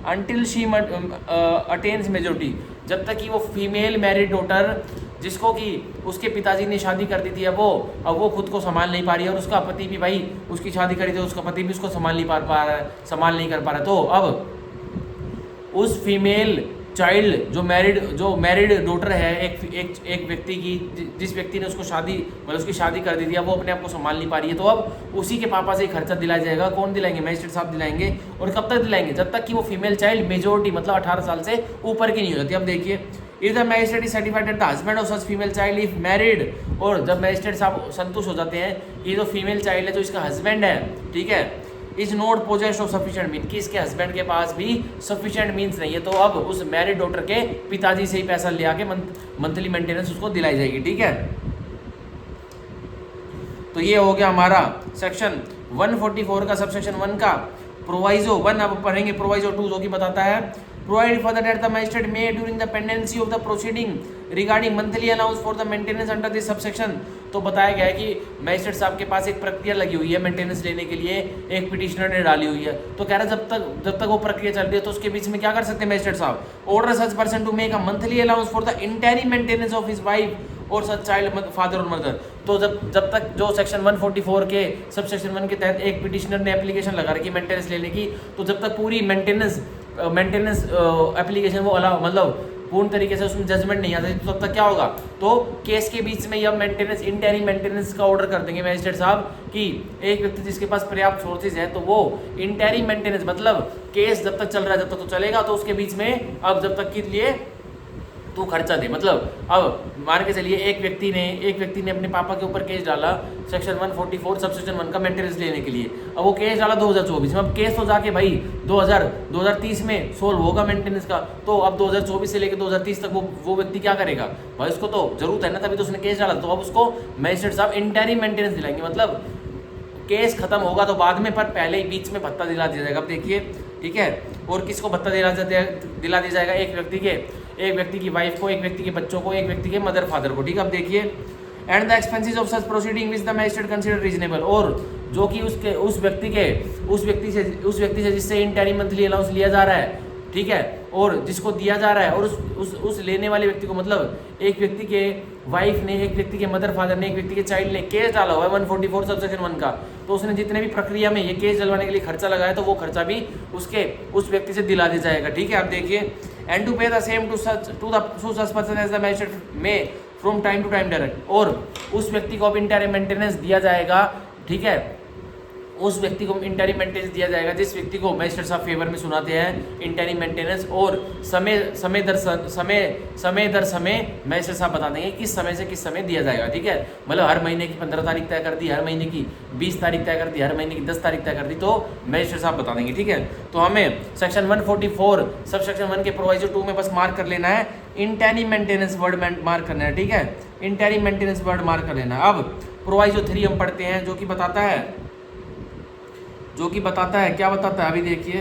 अंटिल शी अटेन्स मेजोरिटी, जब तक कि वो फीमेल मैरिड डॉटर जिसको कि उसके पिताजी ने शादी कर दी थी, अब वो खुद को संभाल नहीं पा रही है, और उसका पति भी, भाई उसकी शादी करी थी उसका पति भी उसको संभाल नहीं कर पा रहा है। तो अब उस फीमेल चाइल्ड जो मैरिड डॉटर है एक व्यक्ति की, जिस व्यक्ति ने उसको उसकी शादी कर दी थी, अब वो अपने आप को संभाल नहीं पा रही है, तो अब उसी के पापा से ही खर्चा दिलाया जाएगा। कौन दिलाएंगे, मैजिस्ट्रेट साहब दिलाएंगे। और कब तक दिलाएंगे, जब तक कि वो फीमेल चाइल्ड मेजोरिटी मतलब 18 साल से ऊपर की नहीं हो जाती। अब देखिए, if the magistrate is certified that the husband of such female child if married, और जब मैजिस्ट्रेट साहब संतुष्ट हो जाते हैं कि जो फीमेल चाइल्ड है जो इसका हस्बैंड है, ठीक है, is not possessed of sufficient mean, कि इसके हस्बैंड के पास भी सफिशिएंट मीन्स नहीं है, तो अब उस मैरिड डॉटर के पिताजी से ही पैसा ले आके मंथली मेंटेनेंस उसको दिलाई जाएगी, ठीक है। तो ये हो गया हमारा सेक्शन 144 का सबसेक्शन 1 का प्रोवाइजो 1। अब पढ़ेंगे प्रोवाइजो 2 जो कि बताता है provide for that the magistrate may during the pendency of the proceeding regarding monthly allowance for the maintenance under this subsection. तो बताया गया है कि मजिस्ट्रेट साहब के पास एक प्रक्रिया लगी हुई है मेंटेनेंस लेने के लिए, एक पिटिशनर ने डाली हुई है। तो कह रहा है जब तक वो प्रक्रिया चल रही है तो उसके बीच में क्या कर सकते हैं मजिस्ट्रेट साहब, order such person to make a monthly allowance for the entire maintenance of his wife और सच चाइल्ड फादर और मदर। तो जब तक जो सेक्शन 144 के सब सेक्शन 1 के तहत एक पिटिशनर ने एप्लीकेशन लगा रखी मेंटेनेंस लेने की, तो जब तक पूरी मेंटेनेंस एप्लीकेशन वो अलाउ मतलब पूर्ण तरीके से उसमें जजमेंट नहीं आता तो तब तक क्या होगा, तो केस के बीच में यह मेंटेनेंस इंटरिम मेंटेनेंस का ऑर्डर कर देंगे मजिस्ट्रेट साहब कि एक व्यक्ति जिसके पास पर्याप्त सोर्सेज है तो वो इंटरिम मेंटेनेंस मतलब केस जब तक चल रहा है जब तक तो चलेगा, तो उसके बीच में अब जब तक के लिए तो खर्चा दे। मतलब अब मान के चलिए एक व्यक्ति ने अपने पापा के ऊपर केस डाला सेक्शन 144 सब सेक्शन 1 का मेंटेनेंस लेने के लिए। अब वो केस डाला 2024 में, अब केस तो जाके भाई 2030 में सोल्व होगा मेंटेनेंस का। तो अब 2024 से लेकर 2030 तक वो व्यक्ति क्या करेगा भाई, उसको तो जरूरत है ना, तभी तो उसने केस डाला। तो अब उसको मजिस्ट्रेट साहब इंटरिम मेंटेनेंस दिलाएंगे, मतलब केस खत्म होगा तो बाद में, पर पहले ही बीच में भत्ता दिला दिया जाएगा। अब देखिए ठीक है, और किसको भत्ता दिला दिया जाएगा, एक व्यक्ति की वाइफ को, एक व्यक्ति के बच्चों को, एक व्यक्ति के मदर फादर को। ठीक है, अब देखिए and the expenses of such proceeding which the magistrate consider reasonable, और जो कि उस व्यक्ति से जिससे इंटरिम मंथली अलाउंस लिया जा रहा है, ठीक है, और जिसको दिया जा रहा है, और उस लेने वाले व्यक्ति को, मतलब एक व्यक्ति के वाइफ ने, एक व्यक्ति के मदर फादर ने, एक व्यक्ति के चाइल्ड ने केस डाला हुआ है 144 सबसेक्शन 1 का, तो उसने जितने भी प्रक्रिया में ये केस डलवाने के लिए खर्चा लगाया तो वो खर्चा भी उस व्यक्ति से दिला दिया जाएगा। ठीक है, आप देखिए and to pay the same to such person as the magistrate may from time to time direct, और उस व्यक्ति को अब इंटरिम मेंटेनेंस दिया जाएगा। ठीक है, उस व्यक्ति को इंटरिम मेंटेनेंस दिया जाएगा जिस व्यक्ति को मजिस्ट्रेट साहब फेवर में सुनाते हैं इंटरिम मेंटेनेंस, और समय दर समय मजिस्ट्रेट साहब बता देंगे किस समय से किस समय दिया जाएगा। ठीक है, मतलब हर महीने की 15 तारीख तय कर दी, हर महीने की 20 तारीख तय कर दी, हर महीने की 10 तारीख तय कर दी, तो मजिस्ट्रेट साहब बता देंगे। ठीक है, तो हमें सेक्शन 144 सब सेक्शन 1 के प्रोवाइजो 2 में बस मार्क कर लेना है इंटरिम मेंटेनेंस वर्ड मार्क करना है। ठीक है, इंटरिम मेंटेनेंस वर्ड मार्क कर लेना है। अब प्रोवाइजो 3 हम पढ़ते हैं जो कि बताता है क्या बताता है, अभी देखिए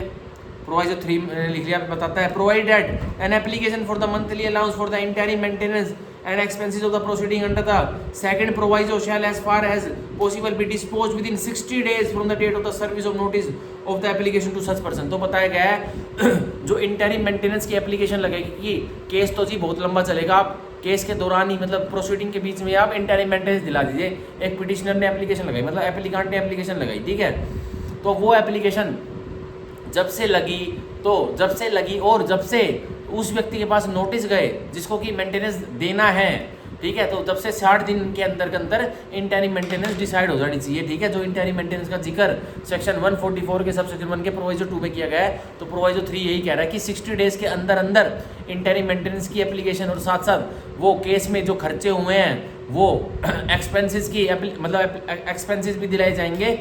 प्रोवाइजो 3 लिख लिया, बताता है provided an application for the monthly allowance for the interim maintenance and expenses of the proceeding under the second proviso shall as far as possible be dispose within 60 days from the date of the service of notice of the application to such person. तो बताया गया है जो interim maintenance की application लगेगी कि case तो जी बहुत लंबा चलेगा, आप केस के दौरान ही मतलब प्रोसीडिंग के बीच में आप इंटरिम मेंटेनेंस दिला दीजिए। एक पिटिशनर ने एप्लीकेशन लगाई, मतलब एप्लीकांट ने एप्लीकेशन लगाई, ठीक है, तो वो एप्लीकेशन जब से लगी और जब से उस व्यक्ति के पास नोटिस गए जिसको कि मेंटेनेंस देना है, ठीक है, तो जब से 60 दिन के अंदर इंटरिम मेंटेनेंस डिसाइड हो जानी चाहिए। ठीक है, जो इंटरिम मेंटेनेंस का जिक्र सेक्शन 144 के सब सेक्शन 1 के प्रोवाइजो 2 में किया गया है, तो प्रोवाइजो 3 यही कह रहा है कि 60 डेज के अंदर इंटरिम मेंटेनेंस की एप्लीकेशन और साथ साथ वो केस में जो खर्चे हुए हैं वो एक्सपेंसेस की मतलब एक्सपेंसेस भी दिलाए जाएंगे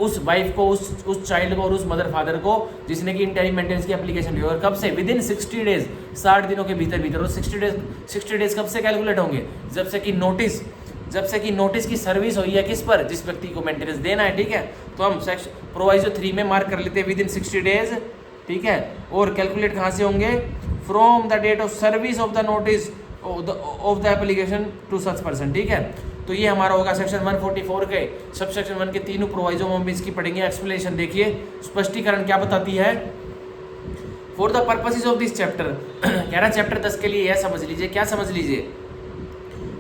उस वाइफ को, उस चाइल्ड को और उस मदर फादर को जिसने कि इंटरिम मेंटेनेंस की एप्लीकेशन ली, और कब से, विद इन 60 डेज 60 दिनों के भीतर। और 60 डेज कब से कैलकुलेट होंगे, जब से कि नोटिस की सर्विस हुई है किस पर, जिस व्यक्ति को मेंटेनेंस देना है। ठीक है, तो हम प्रोवाइजो 3 में मार्क कर लेते हैं विद इन 60 डेज। ठीक है, और कैलकुलेट कहाँ से होंगे, from the date of service of the notice of the application to such person. ठीक है, तो ये हमारा होगा सेक्शन 144 के सब सेक्शन 1 के तीनों प्रोवाइजो हम इसकी पढ़ेंगे। एक्सप्लेनेशन देखिए, स्पष्टीकरण क्या बताती है, for the purposes of this chapter कह रहा चैप्टर 10 के लिए यह समझ लीजिए, क्या समझ लीजिए,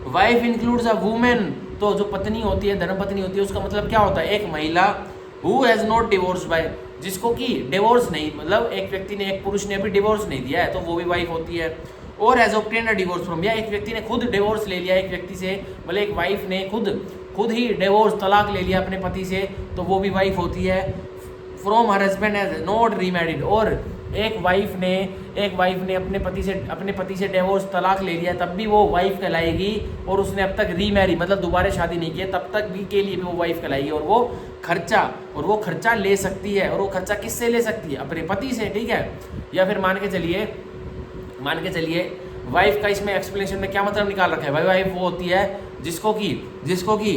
वाइफ इंक्लूड्स अ वुमेन, तो जो पत्नी होती है, धर्मपत्नी होती है, उसका मतलब क्या होता है, एक महिला who has not divorce by, जिसको कि डिवोर्स नहीं, मतलब एक व्यक्ति ने, एक पुरुष ने अभी डिवोर्स नहीं दिया है तो वो भी वाइफ होती है। और has obtained a divorce from, या एक व्यक्ति ने खुद डिवोर्स ले लिया एक व्यक्ति से, मतलब एक वाइफ ने खुद ही डिवोर्स तलाक ले लिया अपने पति से, तो वो भी वाइफ होती है। From her husband has not remarried, और एक वाइफ ने अपने पति से डिवोर्स तलाक ले लिया तब भी वो वाइफ कहलाएगी, और उसने अब तक रीमैरी मतलब दोबारा शादी नहीं किया तब तक भी के लिए भी वो वाइफ कहलाएगी। और वो खर्चा ले सकती है, और वो खर्चा किससे ले सकती है, अपने पति से। ठीक है, या फिर मान के चलिए वाइफ का इसमें एक्सप्लेनेशन में क्या मतलब निकाल रखा है, भाई वाइफ वो होती है जिसको कि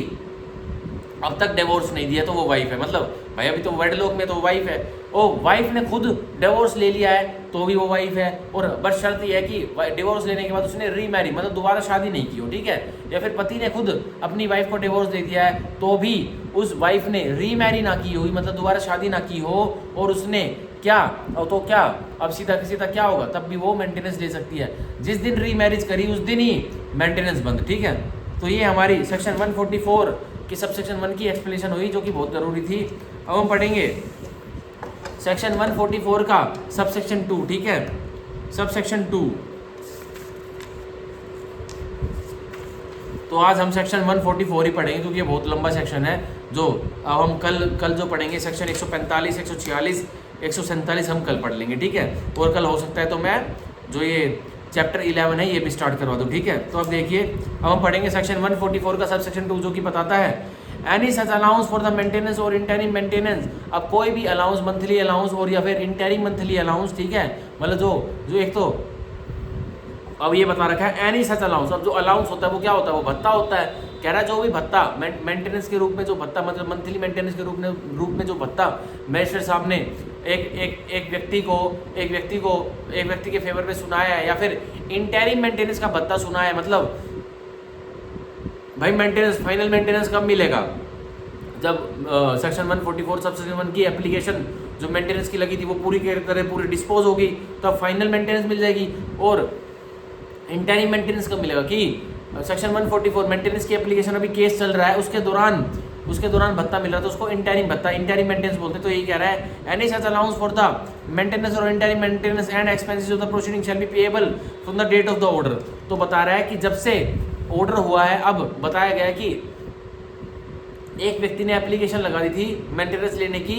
अब तक डिवोर्स नहीं दिया तो वो वाइफ है, मतलब भाई अभी तो वेडलॉक में तो वो वाइफ है। ओ वाइफ ने खुद डिवोर्स ले लिया है तो भी वो वाइफ है, और बस शर्त यह है कि डिवोर्स लेने के बाद उसने रीमैरी मतलब दोबारा शादी नहीं की हो, ठीक है। या फिर पति ने खुद अपनी वाइफ को डिवोर्स दे दिया है तो भी उस वाइफ ने रीमैरी ना की हुई मतलब दोबारा शादी ना की हो, और उसने क्या तो क्या अब सीधा सीधा क्या होगा, तब भी वो मेंटेनेंस ले सकती है। जिस दिन रीमैरिज करी उस दिन ही मेंटेनेंस बंद, ठीक है। तो ये हमारी सेक्शन 144 की सबसेक्शन 1 की एक्सप्लेनेशन हुई जो कि बहुत ज़रूरी थी। अब हम पढ़ेंगे सेक्शन 144 का सबसेक्शन 2, ठीक है। सबसेक्शन 2, तो आज हम सेक्शन 144 ही पढ़ेंगे क्योंकि ये बहुत लंबा सेक्शन है। जो अब हम कल जो पढ़ेंगे सेक्शन 145, 146, 147 हम कल पढ़ लेंगे, ठीक है। और कल हो सकता है तो मैं जो ये चैप्टर 11 है ये भी स्टार्ट करवा दूँ, ठीक है। तो अब देखिए अब हम पढ़ेंगे सेक्शन 144 का सबसेक्शन 2 जो कि बताता है any such allowance for the maintenance और इंटरिम मेंटेनेंस। अब कोई भी अलाउंस, मंथली अलाउंस और या फिर इंटरिम मंथली अलाउंस, ठीक है, मतलब जो एक तो अब ये बता रखा है एनी सच अलाउंस। अब जो अलाउंस होता है वो क्या होता है, वो भत्ता होता है। कह रहा है जो भी भत्ता मेंटेनेंस के रूप में जो भत्ता मतलब मंथली मेंटेनेंस के रूप में जो भत्ता मैजिस्ट्रेट साहब ने एक व्यक्ति के फेवर में सुनाया है, या फिर इंटरिम मेंटेनेंस का भत्ता सुना है, मतलब भाई मेंटेनेंस फाइनल मेंटेनेंस कब मिलेगा, जब सेक्शन 144 सबसेक्शन 1 की एप्लीकेशन जो मेंटेनेंस की लगी थी वो पूरी की तरह पूरी डिस्पोज होगी तब फाइनल मेंटेनेंस मिल जाएगी। और इंटरिम मेंटेनेंस कब मिलेगा कि सेक्शन 144 मेंटेनेंस की एप्लीकेशन अभी केस चल रहा है उसके दौरान भत्ता मिल रहा है तो उसको इंटरिम भत्ता, इंटरिम मेंटेनेंस बोलते हैं। तो यही कह रहा है any such allowance for the maintenance और interim maintenance and expenses of the proceeding shall be payable from the date of the order. तो बता रहा है कि जब से ऑर्डर हुआ है, अब बताया गया है कि एक व्यक्ति ने एप्लीकेशन लगा दी थी मेंटेनेंस लेने की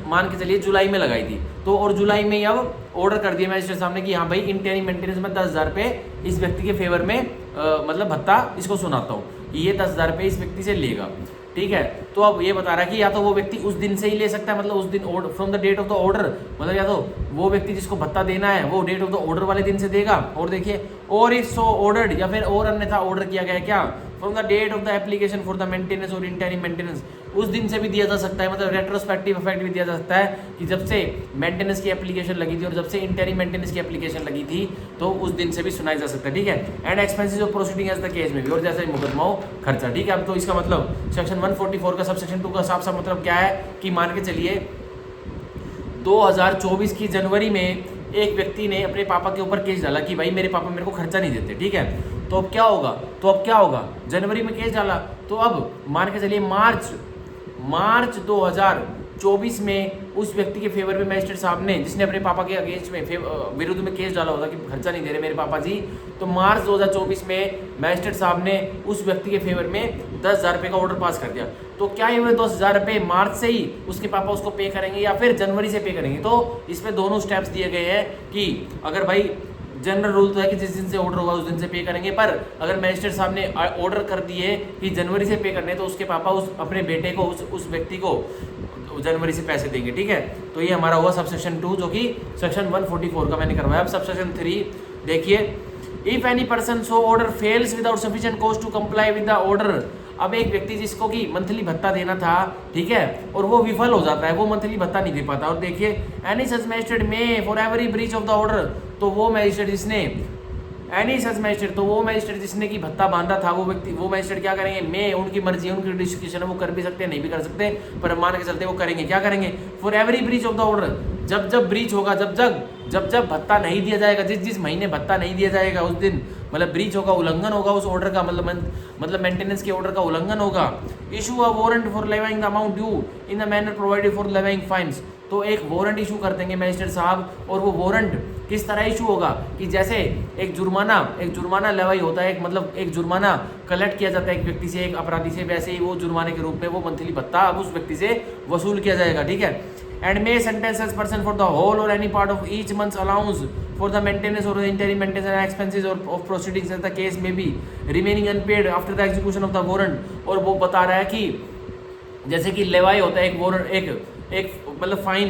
मान के चलिए जुलाई में लगाई थी, तो और जुलाई में ही अब ऑर्डर कर दिया मैजिस्ट्रेट साहब ने कि हाँ भाई इंटरिम मेंटेनेंस में 10,000 रुपये इस व्यक्ति के फेवर में मतलब भत्ता इसको सुनाता हूँ, ये 10,000 रुपये इस व्यक्ति से लेगा, ठीक है। तो अब ये बता रहा है कि या तो वो व्यक्ति उस दिन से ही ले सकता है, मतलब उस दिन from the date of the order, मतलब या तो वो व्यक्ति जिसको भत्ता देना है वो डेट ऑफ द ऑर्डर वाले दिन से देगा, और देखिए और इफ सो ऑर्डर्ड या फिर और अन्यथा ऑर्डर किया गया क्या from the date of the application for the maintenance और इंटरिम मेंटेनेंस, उस दिन से भी दिया जा सकता है, मतलब रेट्रोस्पेक्टिव इफेक्ट भी दिया जा सकता है कि जब से मेंटेनेंस की एप्लीकेशन लगी थी और जब से इंटरिम मेंटेनेंस की एप्लीकेशन लगी थी तो उस दिन से भी सुनाया जा सकता है, ठीक है। And expenses of proceeding as the case may be, और जैसे मुकदमा हो खर्चा, ठीक है। अब तो इसका मतलब सेक्शन 144 का सबसेक्शन 2 का साफ साफ मतलब क्या है कि मान के चलिए 2024 की जनवरी में एक व्यक्ति ने अपने पापा के ऊपर केस डाला कि भाई मेरे पापा मेरे को खर्चा नहीं देते, ठीक है। तो अब क्या होगा, जनवरी में केस डाला तो अब मान के चलिए मार्च 2024 में उस व्यक्ति के फेवर में मैजिस्ट्रेट साहब ने जिसने अपने पापा के अगेंस्ट में विरुद्ध में केस डाला होता कि खर्चा नहीं दे रहे मेरे पापा जी, तो मार्च 2024 में मैजिस्ट्रेट साहब ने उस व्यक्ति के फेवर में 10,000 रुपये का ऑर्डर पास कर दिया। तो क्या ये 10,000 रुपये मार्च से ही उसके पापा उसको पे करेंगे या फिर जनवरी से पे करेंगे? तो इसमें दोनों स्टेप्स दिए गए हैं कि अगर भाई जनरल रूल तो है कि जिस दिन से ऑर्डर हुआ उस दिन से पे करेंगे, पर अगर मैजिस्ट्रेट साहब ने ऑर्डर कर दिए कि जनवरी से पे करने तो उसके पापा उस अपने बेटे को उस व्यक्ति को जनवरी से पैसे देंगे, ठीक है। तो ये हमारा हुआ सबसेक्शन 2 जो कि सेक्शन 144 का मैंने करवाया। अब सबसेक्शन 3 देखिए, if any person so order fails without sufficient cause to comply with the order. अब एक व्यक्ति जिसको कि मंथली भत्ता देना था, ठीक है, और वो विफल हो जाता है, वो मंथली भत्ता नहीं दे पाता, और देखिए एनी सच मैजिस्ट्रेट में for every breach of the order, तो वो मैजिस्ट्रेट जिसने की भत्ता बांधा था वो मैजिस्ट्रेट क्या करेंगे, मैं उनकी मर्जी है, उनकी डिस्क्रिप्शन है, वो कर भी सकते हैं नहीं भी कर सकते, पर मान के चलते वो करेंगे, क्या करेंगे, for every breach of the order, जब ब्रीच होगा, जब भत्ता नहीं दिया जाएगा, जिस महीने भत्ता नहीं दिया जाएगा उस दिन मतलब ब्रीच होगा, उल्लंघन होगा उस ऑर्डर का, मतलब मेंटेनेंस के ऑर्डर का उल्लंघन होगा। Issue a warrant for levying the amount due in the manner provided for levying fines. तो एक वारंट इशू कर देंगे मैजिस्ट्रेट साहब, और वो वारंट किस तरह इशू होगा कि जैसे एक जुर्माना लेवाई होता है, मतलब एक जुर्माना कलेक्ट किया जाता है एक व्यक्ति से, एक अपराधी से, वैसे ही वो जुर्माने के रूप में वो मंथली भत्ता अब उस व्यक्ति से वसूल किया जाएगा, ठीक है। And may sentence such person for the whole or any part of each month's allowance for the maintenance or the interim maintenance and expenses or of proceedings as the case may be remaining unpaid after the execution of the warrant। और वो बता रहा है कि जैसे कि लेवाई होता है एक वारंट, एक मतलब फाइन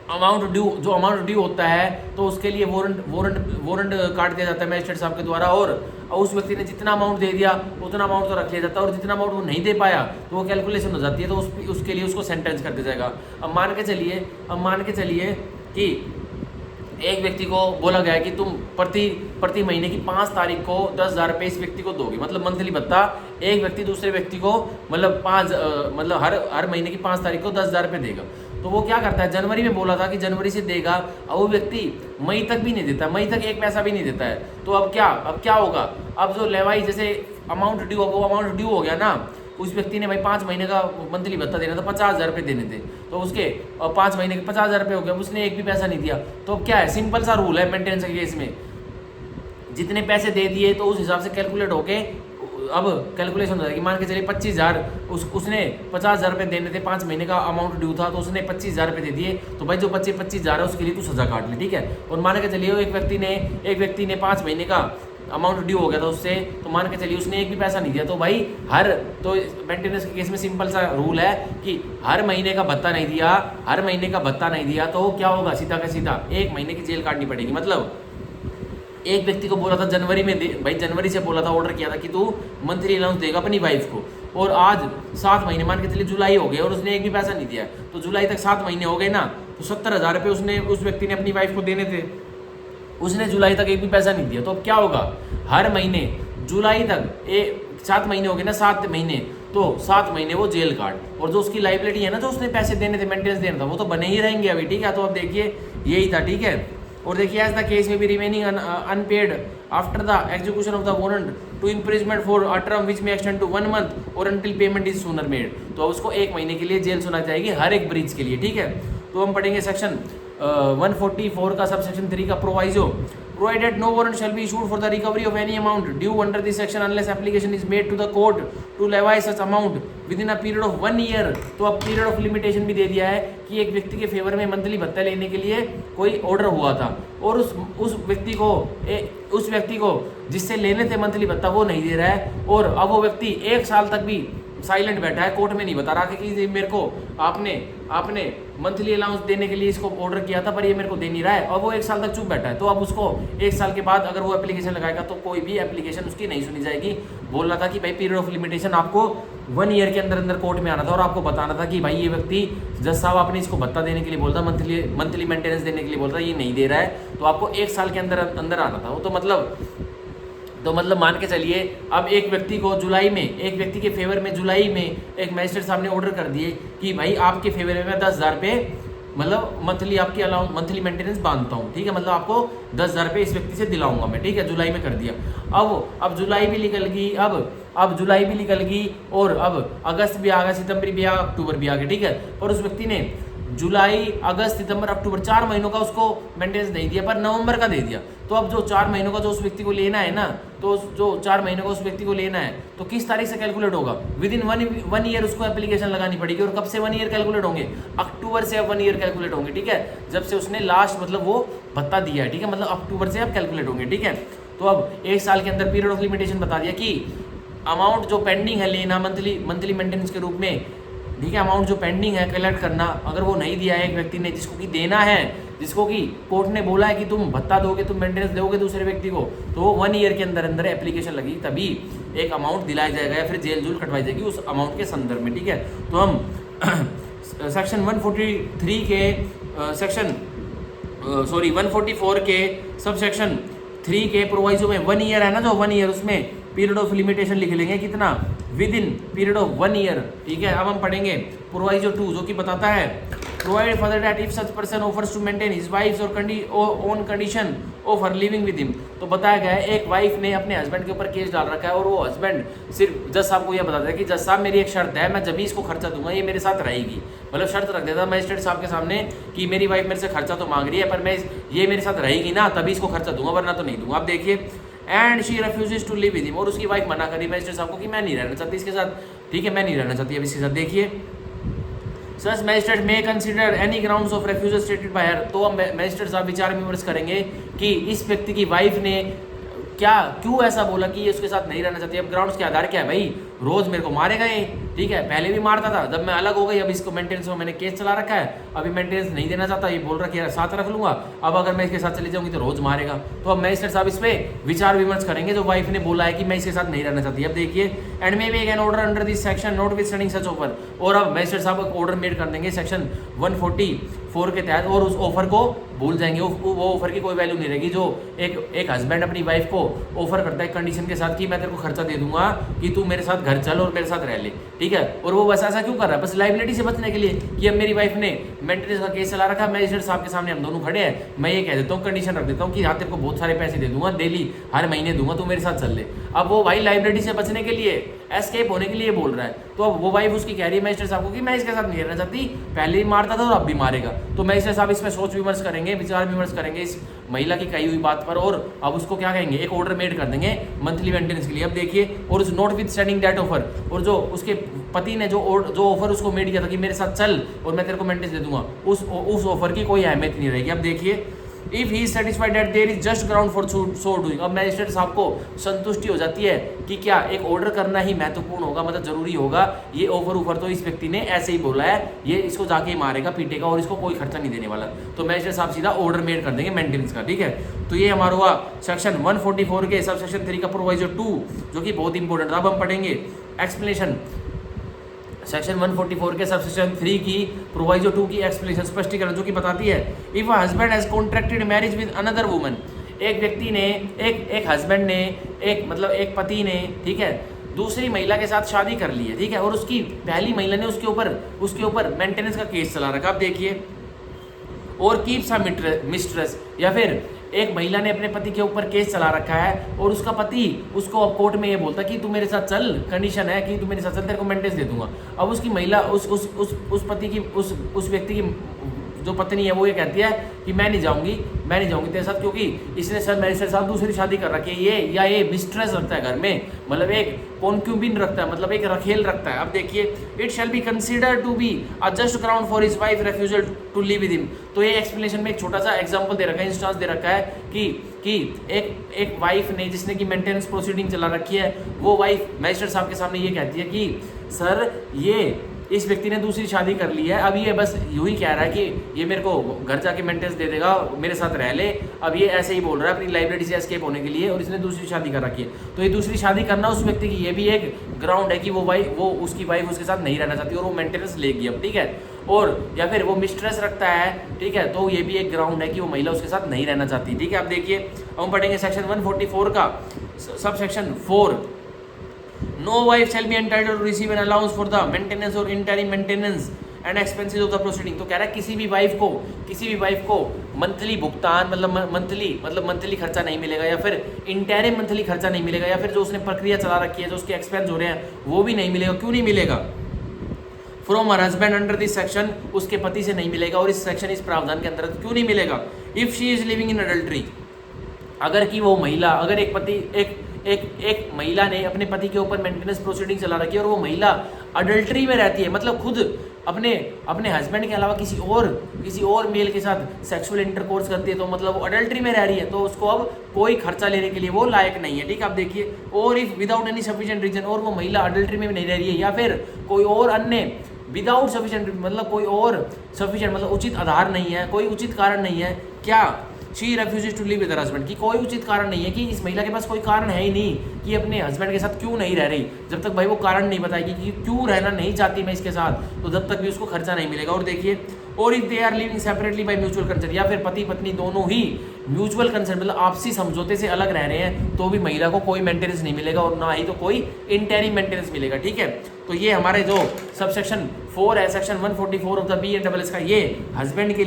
अमाउंट ड्यू, जो अमाउंट ड्यू होता है तो उसके लिए वारंट काट दिया जाता है मजिस्ट्रेट साहब के द्वारा, और उस व्यक्ति ने जितना अमाउंट दे दिया उतना अमाउंट तो रख लिया जाता है, और जितना अमाउंट वो नहीं दे पाया तो वो कैलकुलेशन हो जाती है, तो उसके लिए उसको सेंटेंस कर दिया जाएगा। अब मान के चलिए कि एक व्यक्ति को बोला गया है कि तुम प्रति महीने की 5 तारीख को 10,000 रुपये इस व्यक्ति को दोगे, मतलब मंथली भत्ता एक व्यक्ति दूसरे व्यक्ति को मतलब मतलब हर महीने की 5 तारीख को 10,000 रुपये देगा। तो वो क्या करता है, जनवरी में बोला था कि जनवरी से देगा, और वो व्यक्ति मई तक भी नहीं देता, मई तक एक पैसा भी नहीं देता है। तो अब क्या होगा, अब जो लेवाई जैसे अमाउंट ड्यू, वो अमाउंट ड्यू हो गया ना, उस व्यक्ति ने भाई 5 महीने का मंथली भत्ता देना था, 50,000 रुपये देने थे, तो उसके 5 महीने के 50,000 रुपये हो गया, उसने एक भी पैसा नहीं दिया। तो अब क्या है, सिंपल सा रूल है मेंटेनेंस के केस में, जितने पैसे दे दिए तो उस हिसाब से कैलकुलेट होके अब कैलकुलेशन हो जाएगी। मान के चलिए 25,000 उसने 50,000 रुपये देने थे, 5 महीने का अमाउंट ड्यू था, तो उसने 25,000 रुपये दे दिए, तो भाई जो 25,000 है उसके लिए तू सजा काट ले, ठीक है। और मान के चलिए एक व्यक्ति ने 5 महीने का अमाउंट ड्यू हो गया था उससे, तो मान के चलिए उसने एक भी पैसा नहीं दिया, तो भाई तो मेंटेनेंस के केस में सिंपल सा रूल है कि हर महीने का भत्ता नहीं दिया तो क्या होगा, सीधा का सीधा 1 महीने की जेल काटनी पड़ेगी। मतलब एक व्यक्ति को बोला था जनवरी में भाई जनवरी से बोला था, ऑर्डर किया था कि तू मंथली अलाउंस देगा अपनी वाइफ को, और आज 7 महीने मान के चलिए जुलाई हो गए और उसने एक भी पैसा नहीं दिया, तो जुलाई तक 7 महीने हो गए ना, तो 70,000 रुपये उसने उस व्यक्ति ने अपनी वाइफ को देने थे, उसने जुलाई तक एक भी पैसा नहीं दिया। तो अब क्या होगा, हर महीने जुलाई तक 7 महीने हो गए ना, 7 महीने, तो 7 महीने वो जेल काट, और जो उसकी लाइबिलिटी है ना, जो उसने पैसे देने थे, मेंटेनेंस देना था, वो तो बने ही रहेंगे अभी, ठीक है। तो अब देखिए यही था, ठीक है। और देखिए as the case may be remaining unpaid after the execution of the warrant to imprisonment for a term which may extend to 1 month और until payment is sooner made, तो अब उसको 1 महीने के लिए जेल सुना जाएगी हर एक ब्रीच के लिए, ठीक है। तो हम पढ़ेंगे सेक्शन 144 का सब सेक्शन 3 का proviso, provided no warrant shall be issued for the recovery of any amount due under this section unless application is made to the court to levy such amount within a period of 1 year। तो अब period of limitation भी दे दिया है कि एक व्यक्ति के favour में मंथली भत्ता लेने के लिए कोई ऑर्डर हुआ था, और उस व्यक्ति को जिससे लेने थे मंथली भत्ता वो नहीं दे रहा है, और अब वो व्यक्ति 1 साल तक भी साइलेंट बैठा है, कोर्ट में नहीं बता रहा कि मेरे को आपने मंथली अलाउंस देने के लिए इसको ऑर्डर किया था पर ये मेरे को दे नहीं रहा है, और वो 1 साल तक चुप बैठा है। तो अब उसको 1 साल के बाद अगर वो एप्लीकेशन लगाएगा तो कोई भी एप्लीकेशन उसकी नहीं सुनी जाएगी। बोलना था कि भाई पीरियड ऑफ लिमिटेशन आपको 1 ईयर के अंदर कोर्ट में आना था, और आपको बताना था कि भाई ये व्यक्ति जज साहब आपने इसको भत्ता देने के लिए बोलता, मंथली मेंटेनेंस देने के लिए बोलता, ये नहीं दे रहा है, तो आपको 1 साल के अंदर आना था। वो तो मतलब मान के चलिए अब एक व्यक्ति के फेवर में जुलाई में एक मजिस्ट्रेट साहब ने ऑर्डर कर दिए कि भाई आपके फेवर में मैं 10,000 रुपये मतलब मंथली मेंटेनेंस बांधता हूँ, ठीक है, मतलब आपको 10,000 रुपये इस व्यक्ति से दिलाऊंगा मैं, ठीक है, जुलाई में कर दिया। अब जुलाई भी निकल गई, अब जुलाई भी निकल गई, और अब अगस्त भी आ गया, सितंबर भी आ गया, अक्टूबर भी आ गया, ठीक है। पर उस व्यक्ति ने जुलाई, अगस्त, सितंबर, अक्टूबर 4 महीनों का उसको मेंटेनेंस नहीं दिया, पर नवंबर का दे दिया। तो अब जो 4 महीनों का जो उस व्यक्ति को लेना है ना, तो जो 4 महीनों का उस व्यक्ति को लेना है तो किस तारीख से कैलकुलेट होगा, विद इन 1 ईयर उसको एप्लीकेशन लगानी पड़ेगी। और कब से 1 ईयर कैलकुलेट होंगे, अक्टूबर से अब 1 ईयर कैलकुलेट होंगे, ठीक है, जब से उसने लास्ट मतलब वो भत्ता दिया है, ठीक है, मतलब अक्टूबर से अब कैलकुलेट होंगे, ठीक है। तो अब 1 साल के अंदर पीरियड ऑफ लिमिटेशन बता दिया कि अमाउंट जो पेंडिंग है लेना मंथली मेंटेनेंस के रूप में, ठीक है, अमाउंट जो पेंडिंग है कलेक्ट करना, अगर वो नहीं दिया है एक व्यक्ति ने जिसको कि देना है, जिसको कि कोर्ट ने बोला है कि तुम भत्ता दोगे, तुम मेंटेनेंस दोगे दूसरे व्यक्ति को, तो 1 ईयर के अंदर एप्लीकेशन लगी, तभी एक अमाउंट दिलाया जाएगा या फिर जेल जूल कटवाई जाएगी उस अमाउंट के संदर्भ में, ठीक है। तो हम सेक्शन 143 के 144 के सब सेक्शन 3 के प्रोवाइजो में 1 ईयर है ना, जो 1 ईयर उसमें पीरियड ऑफ लिमिटेशन लिख लेंगे कितना, with in period of 1 year, ठीक है। अब हम पढ़ेंगे प्रोवाइजो 2 जो कि बताता है provided further that if such person offers to maintain his wife's or on condition of her living with him. तो बताया गया है एक वाइफ ने अपने हस्बैंड के ऊपर केस डाल रखा है, और वो हस्बैंड सिर्फ जज साहब को यह बताता है कि जज साहब मेरी एक शर्त है, मैं जब भी इसको खर्चा दूंगा ये मेरे साथ रहेगी, मतलब शर्त रख देता मजिस्ट्रेट साहब के सामने कि मेरी वाइफ मेरे से खर्चा तो मांग रही है पर मैं ये मेरे साथ रहेगी ना तभी इसको खर्चा दूंगा, वरना तो नहीं दूंगा। अब देखिए and she refuses to live with him, और उसकी वाइफ मना करी मजिस्ट्रेट साहब को कि मैं नहीं रहना चाहती इसके साथ, ठीक है, मैं नहीं रहना चाहती अब इसके साथ। देखिए such magistrate may consider any grounds of refusal stated by her, तो हम मैजिस्ट्रेट साहब विचार विमर्श करेंगे कि इस व्यक्ति की वाइफ ने क्यों ऐसा बोला कि ये उसके साथ नहीं रहना चाहती। अब ग्राउंड्स के आधार क्या है भाई, रोज मेरे को मारेगा ये, ठीक है। पहले भी मारता था, जब मैं अलग हो गई अब इसको मेंटेनेंस में मैंने केस चला रखा है, अभी मेंटेनेंस नहीं देना चाहता, ये बोल रहा है साथ रख लूंगा, अब अगर मैं इसके साथ चली जाऊंगी तो रोज मारेगा। तो अब मजिस्ट्रेट साहब इस पे विचार विमर्श करेंगे, जो वाइफ ने बोला है कि मैं इसके साथ नहीं रहना चाहती। अब देखिए, and may be an order under this section notwithstanding such offer, और अब मजिस्ट्रेट साहब ऑर्डर मेड कर देंगे सेक्शन 144 के तहत, और उस ऑफर को भूल जाएंगे। वो ऑफर की कोई वैल्यू नहीं रहेगी। जो एक हस्बैंड अपनी वाइफ को ऑफर करता है कंडीशन के साथ कि मैं तेरे को खर्चा दे दूंगा कि तू मेरे साथ घर चल और मेरे साथ रह ले, ठीक है। और वो बस ऐसा क्यों कर रहा है? बस लाइबिलिटी से बचने के लिए कि अब मेरी वाइफ ने मेंटेनेंस का केस चला रखा है, मजिस्ट्रेट साहब के सामने हम दोनों खड़े हैं, मैं ये कह देता हूँ, कंडीशन रख देता हूँ कि हाँ तेरे को बहुत सारे पैसे दे दूंगा, डेली हर महीने दूंगा, तू मेरे साथ चल ले। अब वो भाई लाइबिलिटी से बचने के लिए, एस्केप होने के लिए बोल रहा है। तो अब वो वाइफ उसकी कह रही है मजिस्ट्रेट साहब को कि मैं इसके साथ नहीं रहना चाहती, पहले ही मारता था और अब भी मारेगा। तो मजिस्ट्रेट साहब इसमें सोच विमर्श करेंगे, विचार विमर्श करेंगे इस महिला की कही हुई बात पर, और अब उसको क्या कहेंगे, एक ऑर्डर मेड कर देंगे मंथली मेंटेनेंस के लिए। अब देखिए, और उस not with standing that offer, और जो उसके पति ने जो ऑफर उसको मेड किया था कि मेरे साथ चल और मैं तेरे को मेंटेनेंस दे दूंगा, उस ऑफर की कोई अहमियत नहीं रहेगी। अब देखिए, if he satisfied that there is just ground for so doing, अब मैजिस्ट्रेट साहब को संतुष्टि हो जाती है कि क्या एक ऑर्डर करना ही महत्वपूर्ण होगा, मतलब जरूरी होगा, ये ऑफर तो इस व्यक्ति ने ऐसे ही बोला है, ये इसको जाके मारेगा पीटेगा और इसको कोई खर्चा नहीं देने वाला। तो मैजिस्ट्रेट साहब सीधा ऑर्डर मेड कर देंगे मेंटेनेंस का, ठीक है। तो ये हमारा हुआ सेक्शन 144 के सब सेक्शन 3 का प्रोविजो 2, जो कि बहुत इंपॉर्टेंट था। अब हम पढ़ेंगे एक्सप्लेनेशन सेक्शन 144 के सबसेक्शन 3 की प्रोविजो 2 की एक्सप्लेनेशन, स्पष्टीकरण, जो कि बताती है if a husband has contracted marriage with another woman, एक व्यक्ति ने एक हस्बैंड ने एक पति ने, ठीक है, दूसरी महिला के साथ शादी कर ली है, ठीक है, और उसकी पहली महिला ने उसके ऊपर मेंटेनेंस का केस चला रखा। अब देखिए, और कीप्स अ मिस्ट्रेस, या फिर एक महिला ने अपने पति के ऊपर केस चला रखा है और उसका पति उसको अब कोर्ट में ये बोलता कि तू मेरे साथ चल, कंडीशन है कि तू मेरे साथ चल, तेरे को मेंटेनेंस दे दूंगा। अब उसकी महिला उस पति की उस व्यक्ति की जो पत्नी है वो ये कहती है कि मैं नहीं जाऊंगी तेरे साथ, क्योंकि इसने सर मेरे साथ दूसरी शादी कर रखी है, ये मिस्ट्रेस रखता है घर में, मतलब एक कॉन्क्यूबिन रखता है, मतलब एक रखेल रखता है। अब देखिए, it shall be consider to be a just ground for his wife refusal to live with him. तो ये एक्सप्लेनेशन में एक छोटा सा एग्जांपल दे रखा है, इंस्टांस दे रखा है कि एक वाइफ ने, जिसने की मेंटेनेंस प्रोसीडिंग चला रखी है, वो वाइफ मैजिस्ट्रेट साहब के सामने ये कहती है कि सर इस व्यक्ति ने दूसरी शादी कर ली है, अब ये बस यूं ही कह रहा है कि ये मेरे को घर जाके मेंटेनेंस दे देगा, मेरे साथ रह ले। अब ये ऐसे ही बोल रहा है अपनी लाइबिलिटी से एस्केप होने के लिए, और इसने दूसरी शादी कर रखी है। तो ये दूसरी शादी करना उस व्यक्ति की ये भी एक ग्राउंड है कि वो उसकी वाइफ उसके साथ नहीं रहना चाहती और वो मेंटेनेंस लेगी अब, ठीक है। और या फिर वो मिस्ट्रेस रखता है, ठीक है, तो ये भी एक ग्राउंड है कि वो महिला उसके साथ नहीं रहना चाहती, ठीक है। अब देखिए, हम पढ़ेंगे सेक्शन 144 का sub section 4, No wife shall be entitled to receive an allowance for the maintenance or interim maintenance and expenses of the proceeding। तो कह रहा है किसी भी वाइफ को मंथली भुगतान, मतलब मंथली खर्चा नहीं मिलेगा, या फिर इंटरिम मंथली खर्चा नहीं मिलेगा, या फिर जो उसने प्रक्रिया चला रखी है, जो उसके एक्सपेंस हो रहे हैं वो भी नहीं मिलेगा। क्यों नहीं मिलेगा? From her husband under this section, उसके पति से नहीं मिलेगा। और इस सेक्शन, इस प्रावधान के अंतर्गत क्यों नहीं मिलेगा? If she is living in adultery, अगर कि वो महिला, अगर एक महिला ने अपने पति के ऊपर मेंटेनेंस प्रोसीडिंग चला रखी है और वो महिला अडल्ट्री में रहती है, मतलब खुद अपने हस्बैंड के अलावा किसी और मेल के साथ सेक्सुअल इंटरकोर्स करती है, तो मतलब वो अडल्ट्री में रह रही है, तो उसको अब कोई खर्चा लेने के लिए वो लायक नहीं है, ठीक है। आप देखिए, और if without any sufficient reason, और वो महिला अडल्ट्री में भी नहीं रह रही है, या फिर कोई और अन्य विदाउट सफिशिएंट, मतलब कोई और सफिशिएंट, मतलब उचित आधार नहीं है, कोई उचित कारण नहीं है, क्या she refuses to live with her husband, की कोई उचित कारण नहीं है, कि इस महिला के पास कोई कारण है ही नहीं कि अपने हस्बैंड के साथ क्यों नहीं रह रही। जब तक भाई वो कारण नहीं बताएगी कि क्यों रहना नहीं चाहती मैं इसके साथ, तो जब तक भी उसको खर्चा नहीं मिलेगा। और देखिए, और if they are living separately by mutual consent, या फिर पति पत्नी दोनों ही म्यूचुअल कंसेंट, मतलब आपसी समझौते से अलग रह रहे हैं, तो भी महिला को कोई मेंटेनेंस नहीं मिलेगा और ना ही तो कोई इंटरिम मेंटेनेंस मिलेगा, ठीक है। तो ये हमारे जो सबसेक्शन 4 है, सेक्शन 144 ऑफ द BNSS का, ये हस्बैंड के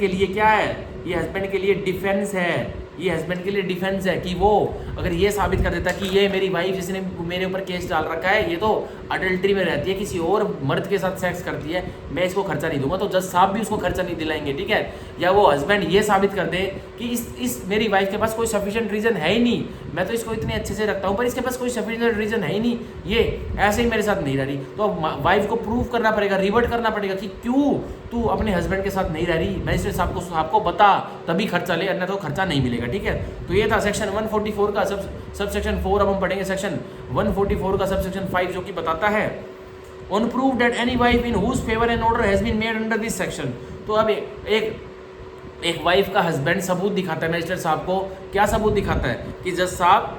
लिए क्या है? ये हस्बैंड के लिए डिफेंस है, ये हस्बैंड के लिए डिफेंस है कि वो अगर ये साबित कर देता कि ये मेरी वाइफ जिसने मेरे ऊपर केस डाल रखा है, ये तो अडल्ट्री में रहती है, किसी और मर्द के साथ सेक्स करती है, मैं इसको खर्चा नहीं दूंगा, तो जज साहब भी उसको खर्चा नहीं दिलाएंगे, ठीक है। या वो हस्बैंड ये साबित कर दे कि इस मेरी वाइफ के पास कोई सफिशिएंट रीजन है ही नहीं, मैं तो इसको इतने अच्छे से रखता हूँ पर इसके पास कोई सफिशिएंट रीजन है ही नहीं, ये वैसे ही मेरे साथ नहीं रह रही। तो अब वाइफ को प्रूव करना पड़ेगा, रिवर्ट करना पड़ेगा कि क्यों तू अपने हस्बैंड के साथ नहीं रह रही, मैजिस्ट्रेट साहब को बता, तभी खर्चा ले, अन्यथा तो खर्चा नहीं मिलेगा। ठीक है, तो ये था सेक्शन 144 का सब सेक्शन 4। अब हम पढ़ेंगे सेक्शन 144 का सब सेक्शन 5, जो कि बताता है on proof that any wife in whose favour an order has been made under this section. तो अब एक वाइफ का हस्बैंड सबूत दिखाता है मैजिस्ट्रेट साहब को। क्या सबूत दिखाता है कि जज साहब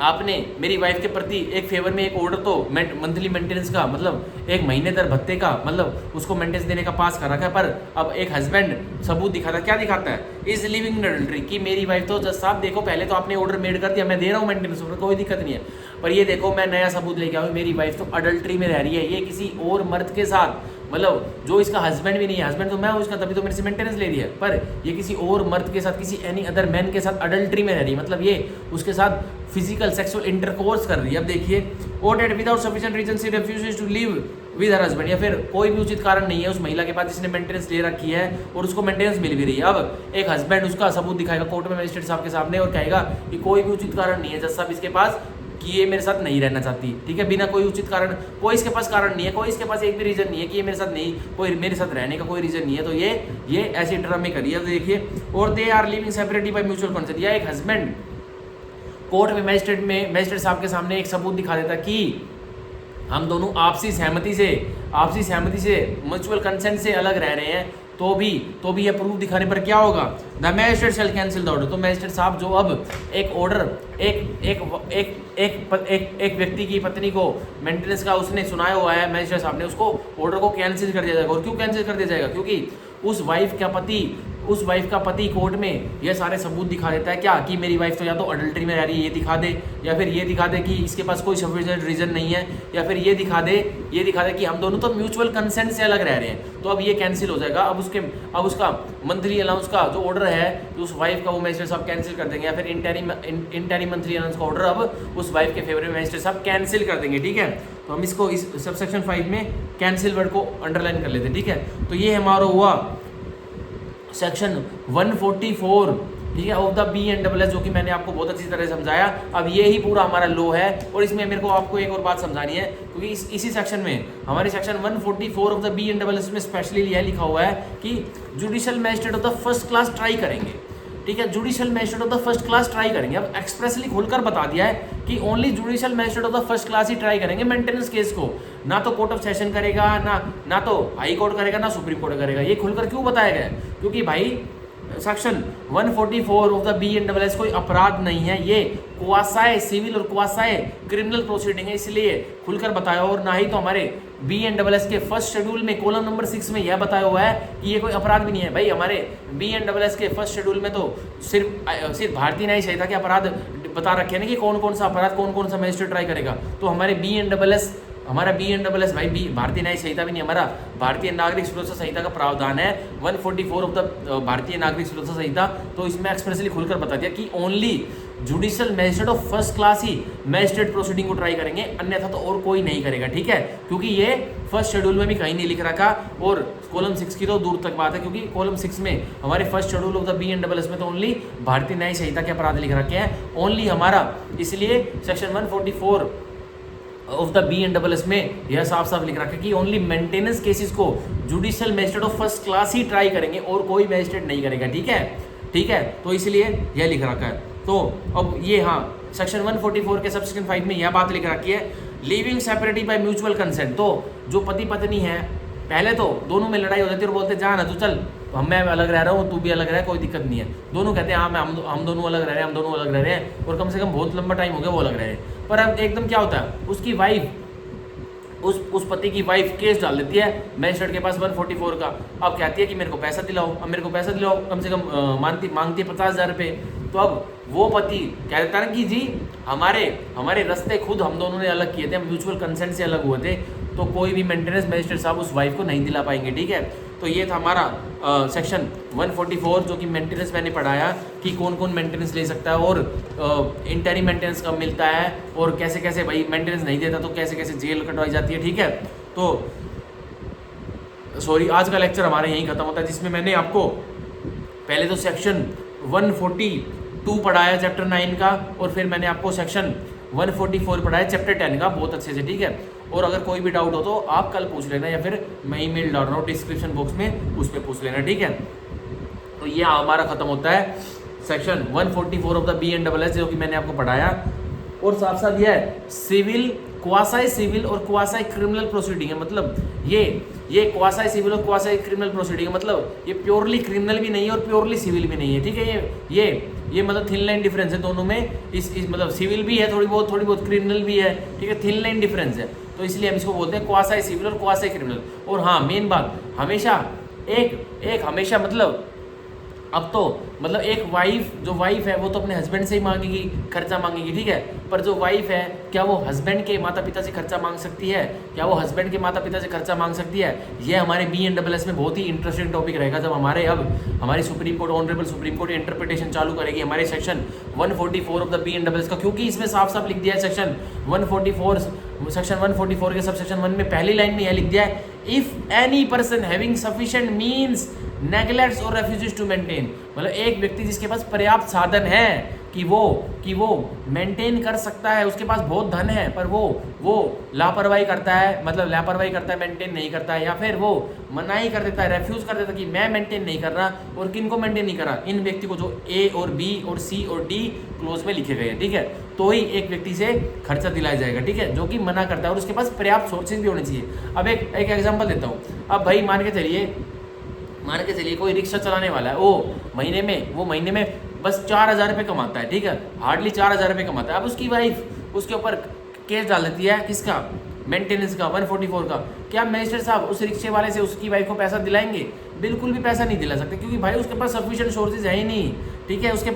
आपने मेरी वाइफ के प्रति एक फेवर में एक ऑर्डर तो मंथली मेंटेनेंस का, मतलब एक महीने दर भत्ते का, मतलब उसको मेंटेनेंस देने का पास कर रखा है। पर अब एक हस्बैंड सबूत दिखाता है, क्या दिखाता है, इज लिविंग इन एडल्ट्री, कि मेरी वाइफ तो जज साहब देखो पहले तो आपने ऑर्डर मेड कर दिया, मैं दे रहा हूँ मेंटेनेंस, कोई दिक्कत नहीं है, पर ये देखो मैं नया सबूत लेके आऊँ, मेरी वाइफ तो अडल्ट्री में रह रही है, ये किसी और मर्द के साथ, मतलब जो इसका हस्बैंड भी नहीं है, हस्बैंड तो मैं हूँ इसका, तभी तो मेरे से मेंटेनेंस ले रही है, पर ये किसी और मर्द के साथ, किसी एनी अदर मैन के साथ अडल्ट्री में रह रही है, मतलब ये उसके साथ फिजिकल सेक्सुअल इंटरकोर्स कर रही है। अब देखिए, और that without sufficient reason she refuses to live with her husband, या फिर कोई भी उचित कारण नहीं है उस महिला के पास जिसने मेंटेनेंस ले रखी है और उसको मेंटेनेंस मिल भी रही है। अब एक हस्बैंड उसका सबूत दिखाएगा कोर्ट में मजिस्ट्रेट साहब के सामने और कहेगा कि कोई भी उचित कारण नहीं है जज साहब इसके पास कि ये मेरे साथ नहीं रहना चाहती। ठीक है, बिना कोई उचित कारण, कोई इसके पास कारण नहीं है, कोई इसके पास एक भी रीजन नहीं है कि ये मेरे साथ नहीं, कोई मेरे साथ रहने का कोई रीजन नहीं है, तो ये ऐसे ड्रामे करिए। तो देखिए, और they are living separately by mutual consent, या एक हस्बैंड कोर्ट में मैजिस्ट्रेट साहब के सामने एक सबूत दिखा देता कि हम दोनों आपसी सहमति से म्यूचुअल कंसेंट से अलग रह रहे हैं, तो भी यह प्रूफ दिखाने पर क्या होगा, the magistrate shell cancel the order. तो मैजिस्ट्रेट साहब जो अब एक ऑर्डर एक व्यक्ति की पत्नी को मेंटेनेंस का उसने सुनाया हुआ है, मैजिस्ट्रेट साहब ने उसको ऑर्डर को कैंसिल कर दिया जाएगा। और क्यों कैंसिल कर दिया जाएगा, क्योंकि उस वाइफ का पति कोर्ट में यह सारे सबूत दिखा देता है क्या, कि मेरी वाइफ तो या तो अडल्ट्री में रह रही है, ये दिखा दे, या फिर ये दिखा दे कि इसके पास कोई सफिशिएंट रीजन नहीं है, या फिर ये दिखा दे कि हम दोनों तो म्यूचुअल कंसेंट से अलग रह रहे हैं। तो अब ये कैंसिल हो जाएगा। अब उसका मंथली अलाउंस का जो ऑर्डर है तो उस वाइफ का वो मैजिस्ट्रेट साहब कैंसिल कर देंगे, या फिर इंटरिम मंथली अलाउंस का ऑर्डर अब उस वाइफ के फेवर में मैजिस्ट्रेट साहब कैंसिल कर देंगे। ठीक है, तो हम इसको इस सबसेक्शन 5 में कैंसिल वर्ड को अंडरलाइन कर लेते हैं। ठीक है, तो ये हमारा हुआ सेक्शन 144, ठीक है, ऑफ द BNSS, जो कि मैंने आपको बहुत अच्छी तरह समझाया। अब ये ही पूरा हमारा लॉ है, और इसमें मेरे को आपको एक और बात समझानी है, क्योंकि इसी सेक्शन में हमारे सेक्शन 144 ऑफ द BNSS में स्पेशली यह लिखा हुआ है कि judicial magistrate of the first class try करेंगे। ठीक है, judicial magistrate of the first class try करेंगे। अब एक्सप्रेसली खुलकर बता दिया है कि only judicial magistrate of the first class he try करेंगे मेंटेनेंस केस को, ना तो कोर्ट ऑफ सेशन करेगा, ना तो हाई कोर्ट करेगा, ना सुप्रीम कोर्ट करेगा। ये खुलकर क्यों बताया गया है, क्योंकि भाई सेक्शन 144 ऑफ द BNSS कोई अपराध नहीं है, ये क्वासाई सिविल और क्वासाई क्रिमिनल प्रोसीडिंग है, इसलिए खुलकर बताया। और ना ही तो हमारे BNSS के फर्स्ट शेड्यूल में कॉलम नंबर 6 में यह बताया हुआ है कि ये कोई अपराध भी नहीं है। भाई हमारे BNSS के फर्स्ट शेड्यूल में तो सिर्फ भारतीय न्याय संहिता के अपराध बता रखे हैं ना कि कौन कौन सा अपराध कौन कौन सा मैजिस्ट्रेट ट्राई करेगा। तो हमारे हमारा BNSS भाई भारतीय न्याय संहिता भी नहीं, हमारा भारतीय नागरिक सुरक्षा संहिता का प्रावधान है 144 ऑफ द भारतीय नागरिक सुरक्षा संहिता। तो इसमें एक्सप्रेसली खुलकर बता दिया कि only judicial magistrate of first class he magistrate proceeding को ट्राई करेंगे, अन्यथा तो और कोई नहीं करेगा। ठीक है, क्योंकि ये फर्स्ट शेड्यूल में भी कहीं नहीं लिख रखा, और कॉलम 6 की तो दूर तक बात है, क्योंकि कॉलम 6 में हमारे first schedule of the BNSS में तो ओनली भारतीय न्याय संहिता के अपराध लिख रखे हैं, ओनली हमारा। इसलिए सेक्शन 144 ऑफ द BNSS में यह साफ साफ लिख रखा है कि ओनली मेंटेनेंस केसेस को judicial magistrate of first class he try करेंगे और कोई मैजिस्ट्रेट नहीं करेगा। ठीक है, तो इसलिए यह लिख रखा है। तो अब ये हाँ, सेक्शन 144 के सबसेक्शन 5 में यह बात लिख रखी है, living separately by mutual consent. तो जो पति पत्नी है, पहले तो दोनों में लड़ाई हो जाती है और बोलते जा ना तू चल, तो मैं अलग रह रहा हूँ, तू भी अलग रह, कोई दिक्कत नहीं है। दोनों कहते हैं हाँ हम दोनों अलग रह रहे हैं, और कम से कम बहुत लंबा टाइम हो गया वो अलग रह रहे हैं। पर अब एकदम क्या होता है, उसकी वाइफ उस पति की वाइफ केस डाल देती है मैजिस्ट्रेट के पास 144 का। अब कहती है कि मेरे को पैसा दिलाओ, कम से कम मांगती है 50,000 रुपये। तो अब वो पति कह देता है कि जी हमारे रास्ते खुद हम दोनों ने अलग किए थे, हम म्यूचुअल कंसेंट से अलग हुए थे, तो कोई भी मेंटेनेंस मैजिस्ट्रेट साहब उस वाइफ को नहीं दिला पाएंगे। ठीक है, तो ये था हमारा सेक्शन 144, जो कि मेंटेनेंस मैंने पढ़ाया कि कौन कौन मेंटेनेंस ले सकता है, और इंटरिम मेंटेनेंस कब मिलता है, और कैसे कैसे भाई मेंटेनेंस नहीं देता तो कैसे कैसे जेल कटवाई जाती है। ठीक है, तो सॉरी, आज का लेक्चर हमारे यहीं खत्म होता है, जिसमें मैंने आपको पहले तो सेक्शन 142 पढ़ाया चैप्टर 9 का, और फिर मैंने आपको सेक्शन 144 पढ़ा है चैप्टर 10 का बहुत अच्छे से, ठीक है। और अगर कोई भी डाउट हो तो आप कल पूछ लेना, या फिर मैं ईमेल डाल रहा हूँ डिस्क्रिप्शन बॉक्स में, उस पर पूछ लेना, ठीक है। तो ये हमारा खत्म होता है सेक्शन 144 ऑफ द BNSS जो कि मैंने आपको पढ़ाया। और साथ साथ यह है सिविल, क्वासाई सिविल और क्वासाई क्रिमिनल प्रोसीडिंग है। मतलब ये क्वासाई सिविल और क्वासाई क्रिमिनल प्रोसीडिंग है, मतलब ये प्योरली क्रिमिनल भी नहीं है और प्योरली सिविल भी नहीं है, ठीक है। ये मतलब थिन लाइन डिफरेंस है दोनों में। इस मतलब सिविल भी है थोड़ी बहुत क्रिमिनल भी है, ठीक है, थिन लाइन डिफरेंस है। तो इसलिए हम इसको बोलते हैं क्वासाई सिविल और क्वासाई क्रिमिनल। और हाँ, मेन बात, हमेशा एक हमेशा मतलब अब तो मतलब एक जो वाइफ है वो तो अपने हस्बैंड से ही मांगेगी, खर्चा मांगेगी, ठीक है। पर जो वाइफ है, क्या वो हस्बैंड के माता पिता से खर्चा मांग सकती है? क्या वो हस्बैंड के माता पिता से खर्चा मांग सकती है? ये हमारे BNSS में बहुत ही इंटरेस्टिंग टॉपिक रहेगा जब हमारी supreme court, honourable supreme court interpretation चालू करेगी हमारे सेक्शन 144 ऑफ द BNSS का। क्योंकि इसमें साफ साफ लिख दिया है सेक्शन 144 के सब सेक्शन 1 में पहली लाइन में यह लिख दिया है, if any person having sufficient means neglects or refuses to maintain. मतलब एक व्यक्ति जिसके पास पर्याप्त साधन है कि वो मेंटेन कर सकता है, उसके पास बहुत धन है, पर वो लापरवाही करता है, मतलब लापरवाही करता है, मेंटेन नहीं करता है, या फिर वो मनाही कर देता है, रेफ्यूज कर देता है कि मैं मेंटेन नहीं कर रहा। और किन को मेंटेन नहीं कर रहा? इन व्यक्ति को जो A और B और C और D क्लोज में लिखे गए हैं, ठीक है। तो ही एक व्यक्ति से खर्चा दिलाया जाएगा, ठीक है, जो कि मना करता है और उसके पास पर्याप्त सोर्सेज भी होने चाहिए। अब एक एग्जाम्पल देता हूँ। अब भाई मान के चलिए कोई रिक्शा चलाने वाला है, वो महीने में बस 4,000 रुपये कमाता है, ठीक है, हार्डली 4,000 रुपये कमाता है। अब उसकी वाइफ उसके ऊपर केस डाल देती है, किसका? मेंटेनेंस का, 144 का। क्या मजिस्ट्रेट साहब उस रिक्शे वाले से उसकी वाइफ को पैसा दिलाएंगे? बिल्कुल भी पैसा नहीं दिला सकते, क्योंकि भाई उसके पास सफिशिएंट सोर्सेज है ही नहीं, ठीक है। उसके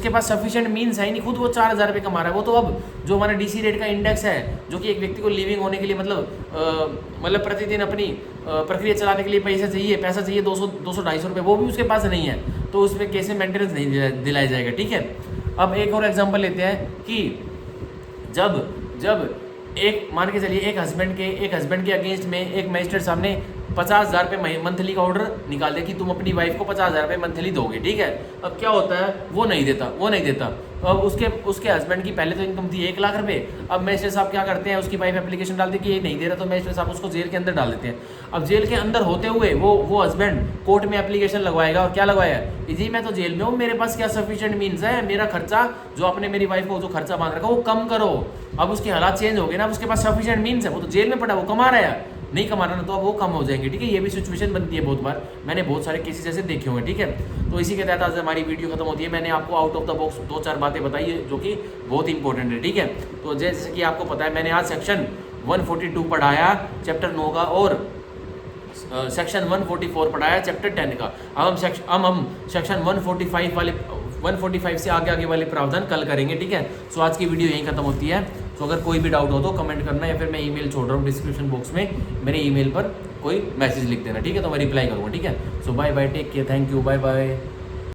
पास सफिशिएंट मीन्स है ही नहीं, खुद वो 4,000 रुपये कमा रहा है। वो तो अब जो हमारा DC रेट का इंडेक्स है, जो कि एक व्यक्ति को लिविंग होने के लिए मतलब प्रतिदिन अपनी प्रक्रिया चलाने के लिए पैसा चाहिए 200-250 रुपये, वो भी उसके पास नहीं है, तो उसमें कैसे मेंटेनेंस नहीं दिलाया जाएगा, ठीक है। अब एक और एग्जांपल लेते हैं कि जब एक मान के चलिए एक हस्बैंड के अगेंस्ट में एक मजिस्ट्रेट साहब ने 50,000 रुपये मंथली का ऑर्डर निकाल दिया कि तुम अपनी वाइफ को 50,000 रुपये मंथली दोगे, ठीक है। अब क्या होता है, वो नहीं देता। अब उसके हस्बैंड की पहले तो इनकम थी 1 लाख रुपये। अब मजिस्ट्रेट साहब क्या करते हैं, उसकी वाइफ एप्लीकेशन डालती है कि ये नहीं दे रहा, तो मजिस्ट्रेट साहब उसको जेल के अंदर डाल देते हैं। अब जेल के अंदर होते हुए वो हस्बैंड कोर्ट में एप्लीकेशन लगवाएगा, और क्या लगवाया जी, मैं तो जेल में हूँ, मेरे पास क्या सफिशिएंट मीन्स है, मेरा खर्चा जो आपने मेरी वाइफ को जो खर्चा मांग रखा वो कम करो। अब उसके हालात चेंज हो गए ना, अब उसके पास सफिशिएंट मीन्स है, वो तो जेल में पड़ा, वो कमा रहा है, नहीं कमा रहा ना, तो अब वो कम हो जाएंगे, ठीक है। ये भी सिचुएशन बनती है बहुत बार, मैंने बहुत सारे केसेस ऐसे देखे हुए हैं, ठीक है। तो इसी के तहत आज हमारी वीडियो खत्म होती है। मैंने आपको आउट ऑफ द बॉक्स 2-4 बातें बताई है जो कि बहुत इंपॉर्टेंट है, ठीक है। तो जैसे कि आपको पता है, मैंने आज सेक्शन 142 पढ़ाया चैप्टर 9 का, और सेक्शन 144 पढ़ाया चैप्टर 10 का। अब हम सेक्शन 145 से आगे वाले प्रावधान कल करेंगे, ठीक है। सो आज की वीडियो यहीं खत्म होती है। तो अगर कोई भी डाउट हो तो कमेंट करना, या फिर मैं ईमेल छोड़ रहा हूँ डिस्क्रिप्शन बॉक्स में, मेरे ईमेल पर कोई मैसेज लिख देना, ठीक है, तो मैं रिप्लाई करूँगा, ठीक है। So bye bye, take care, thank you, bye bye.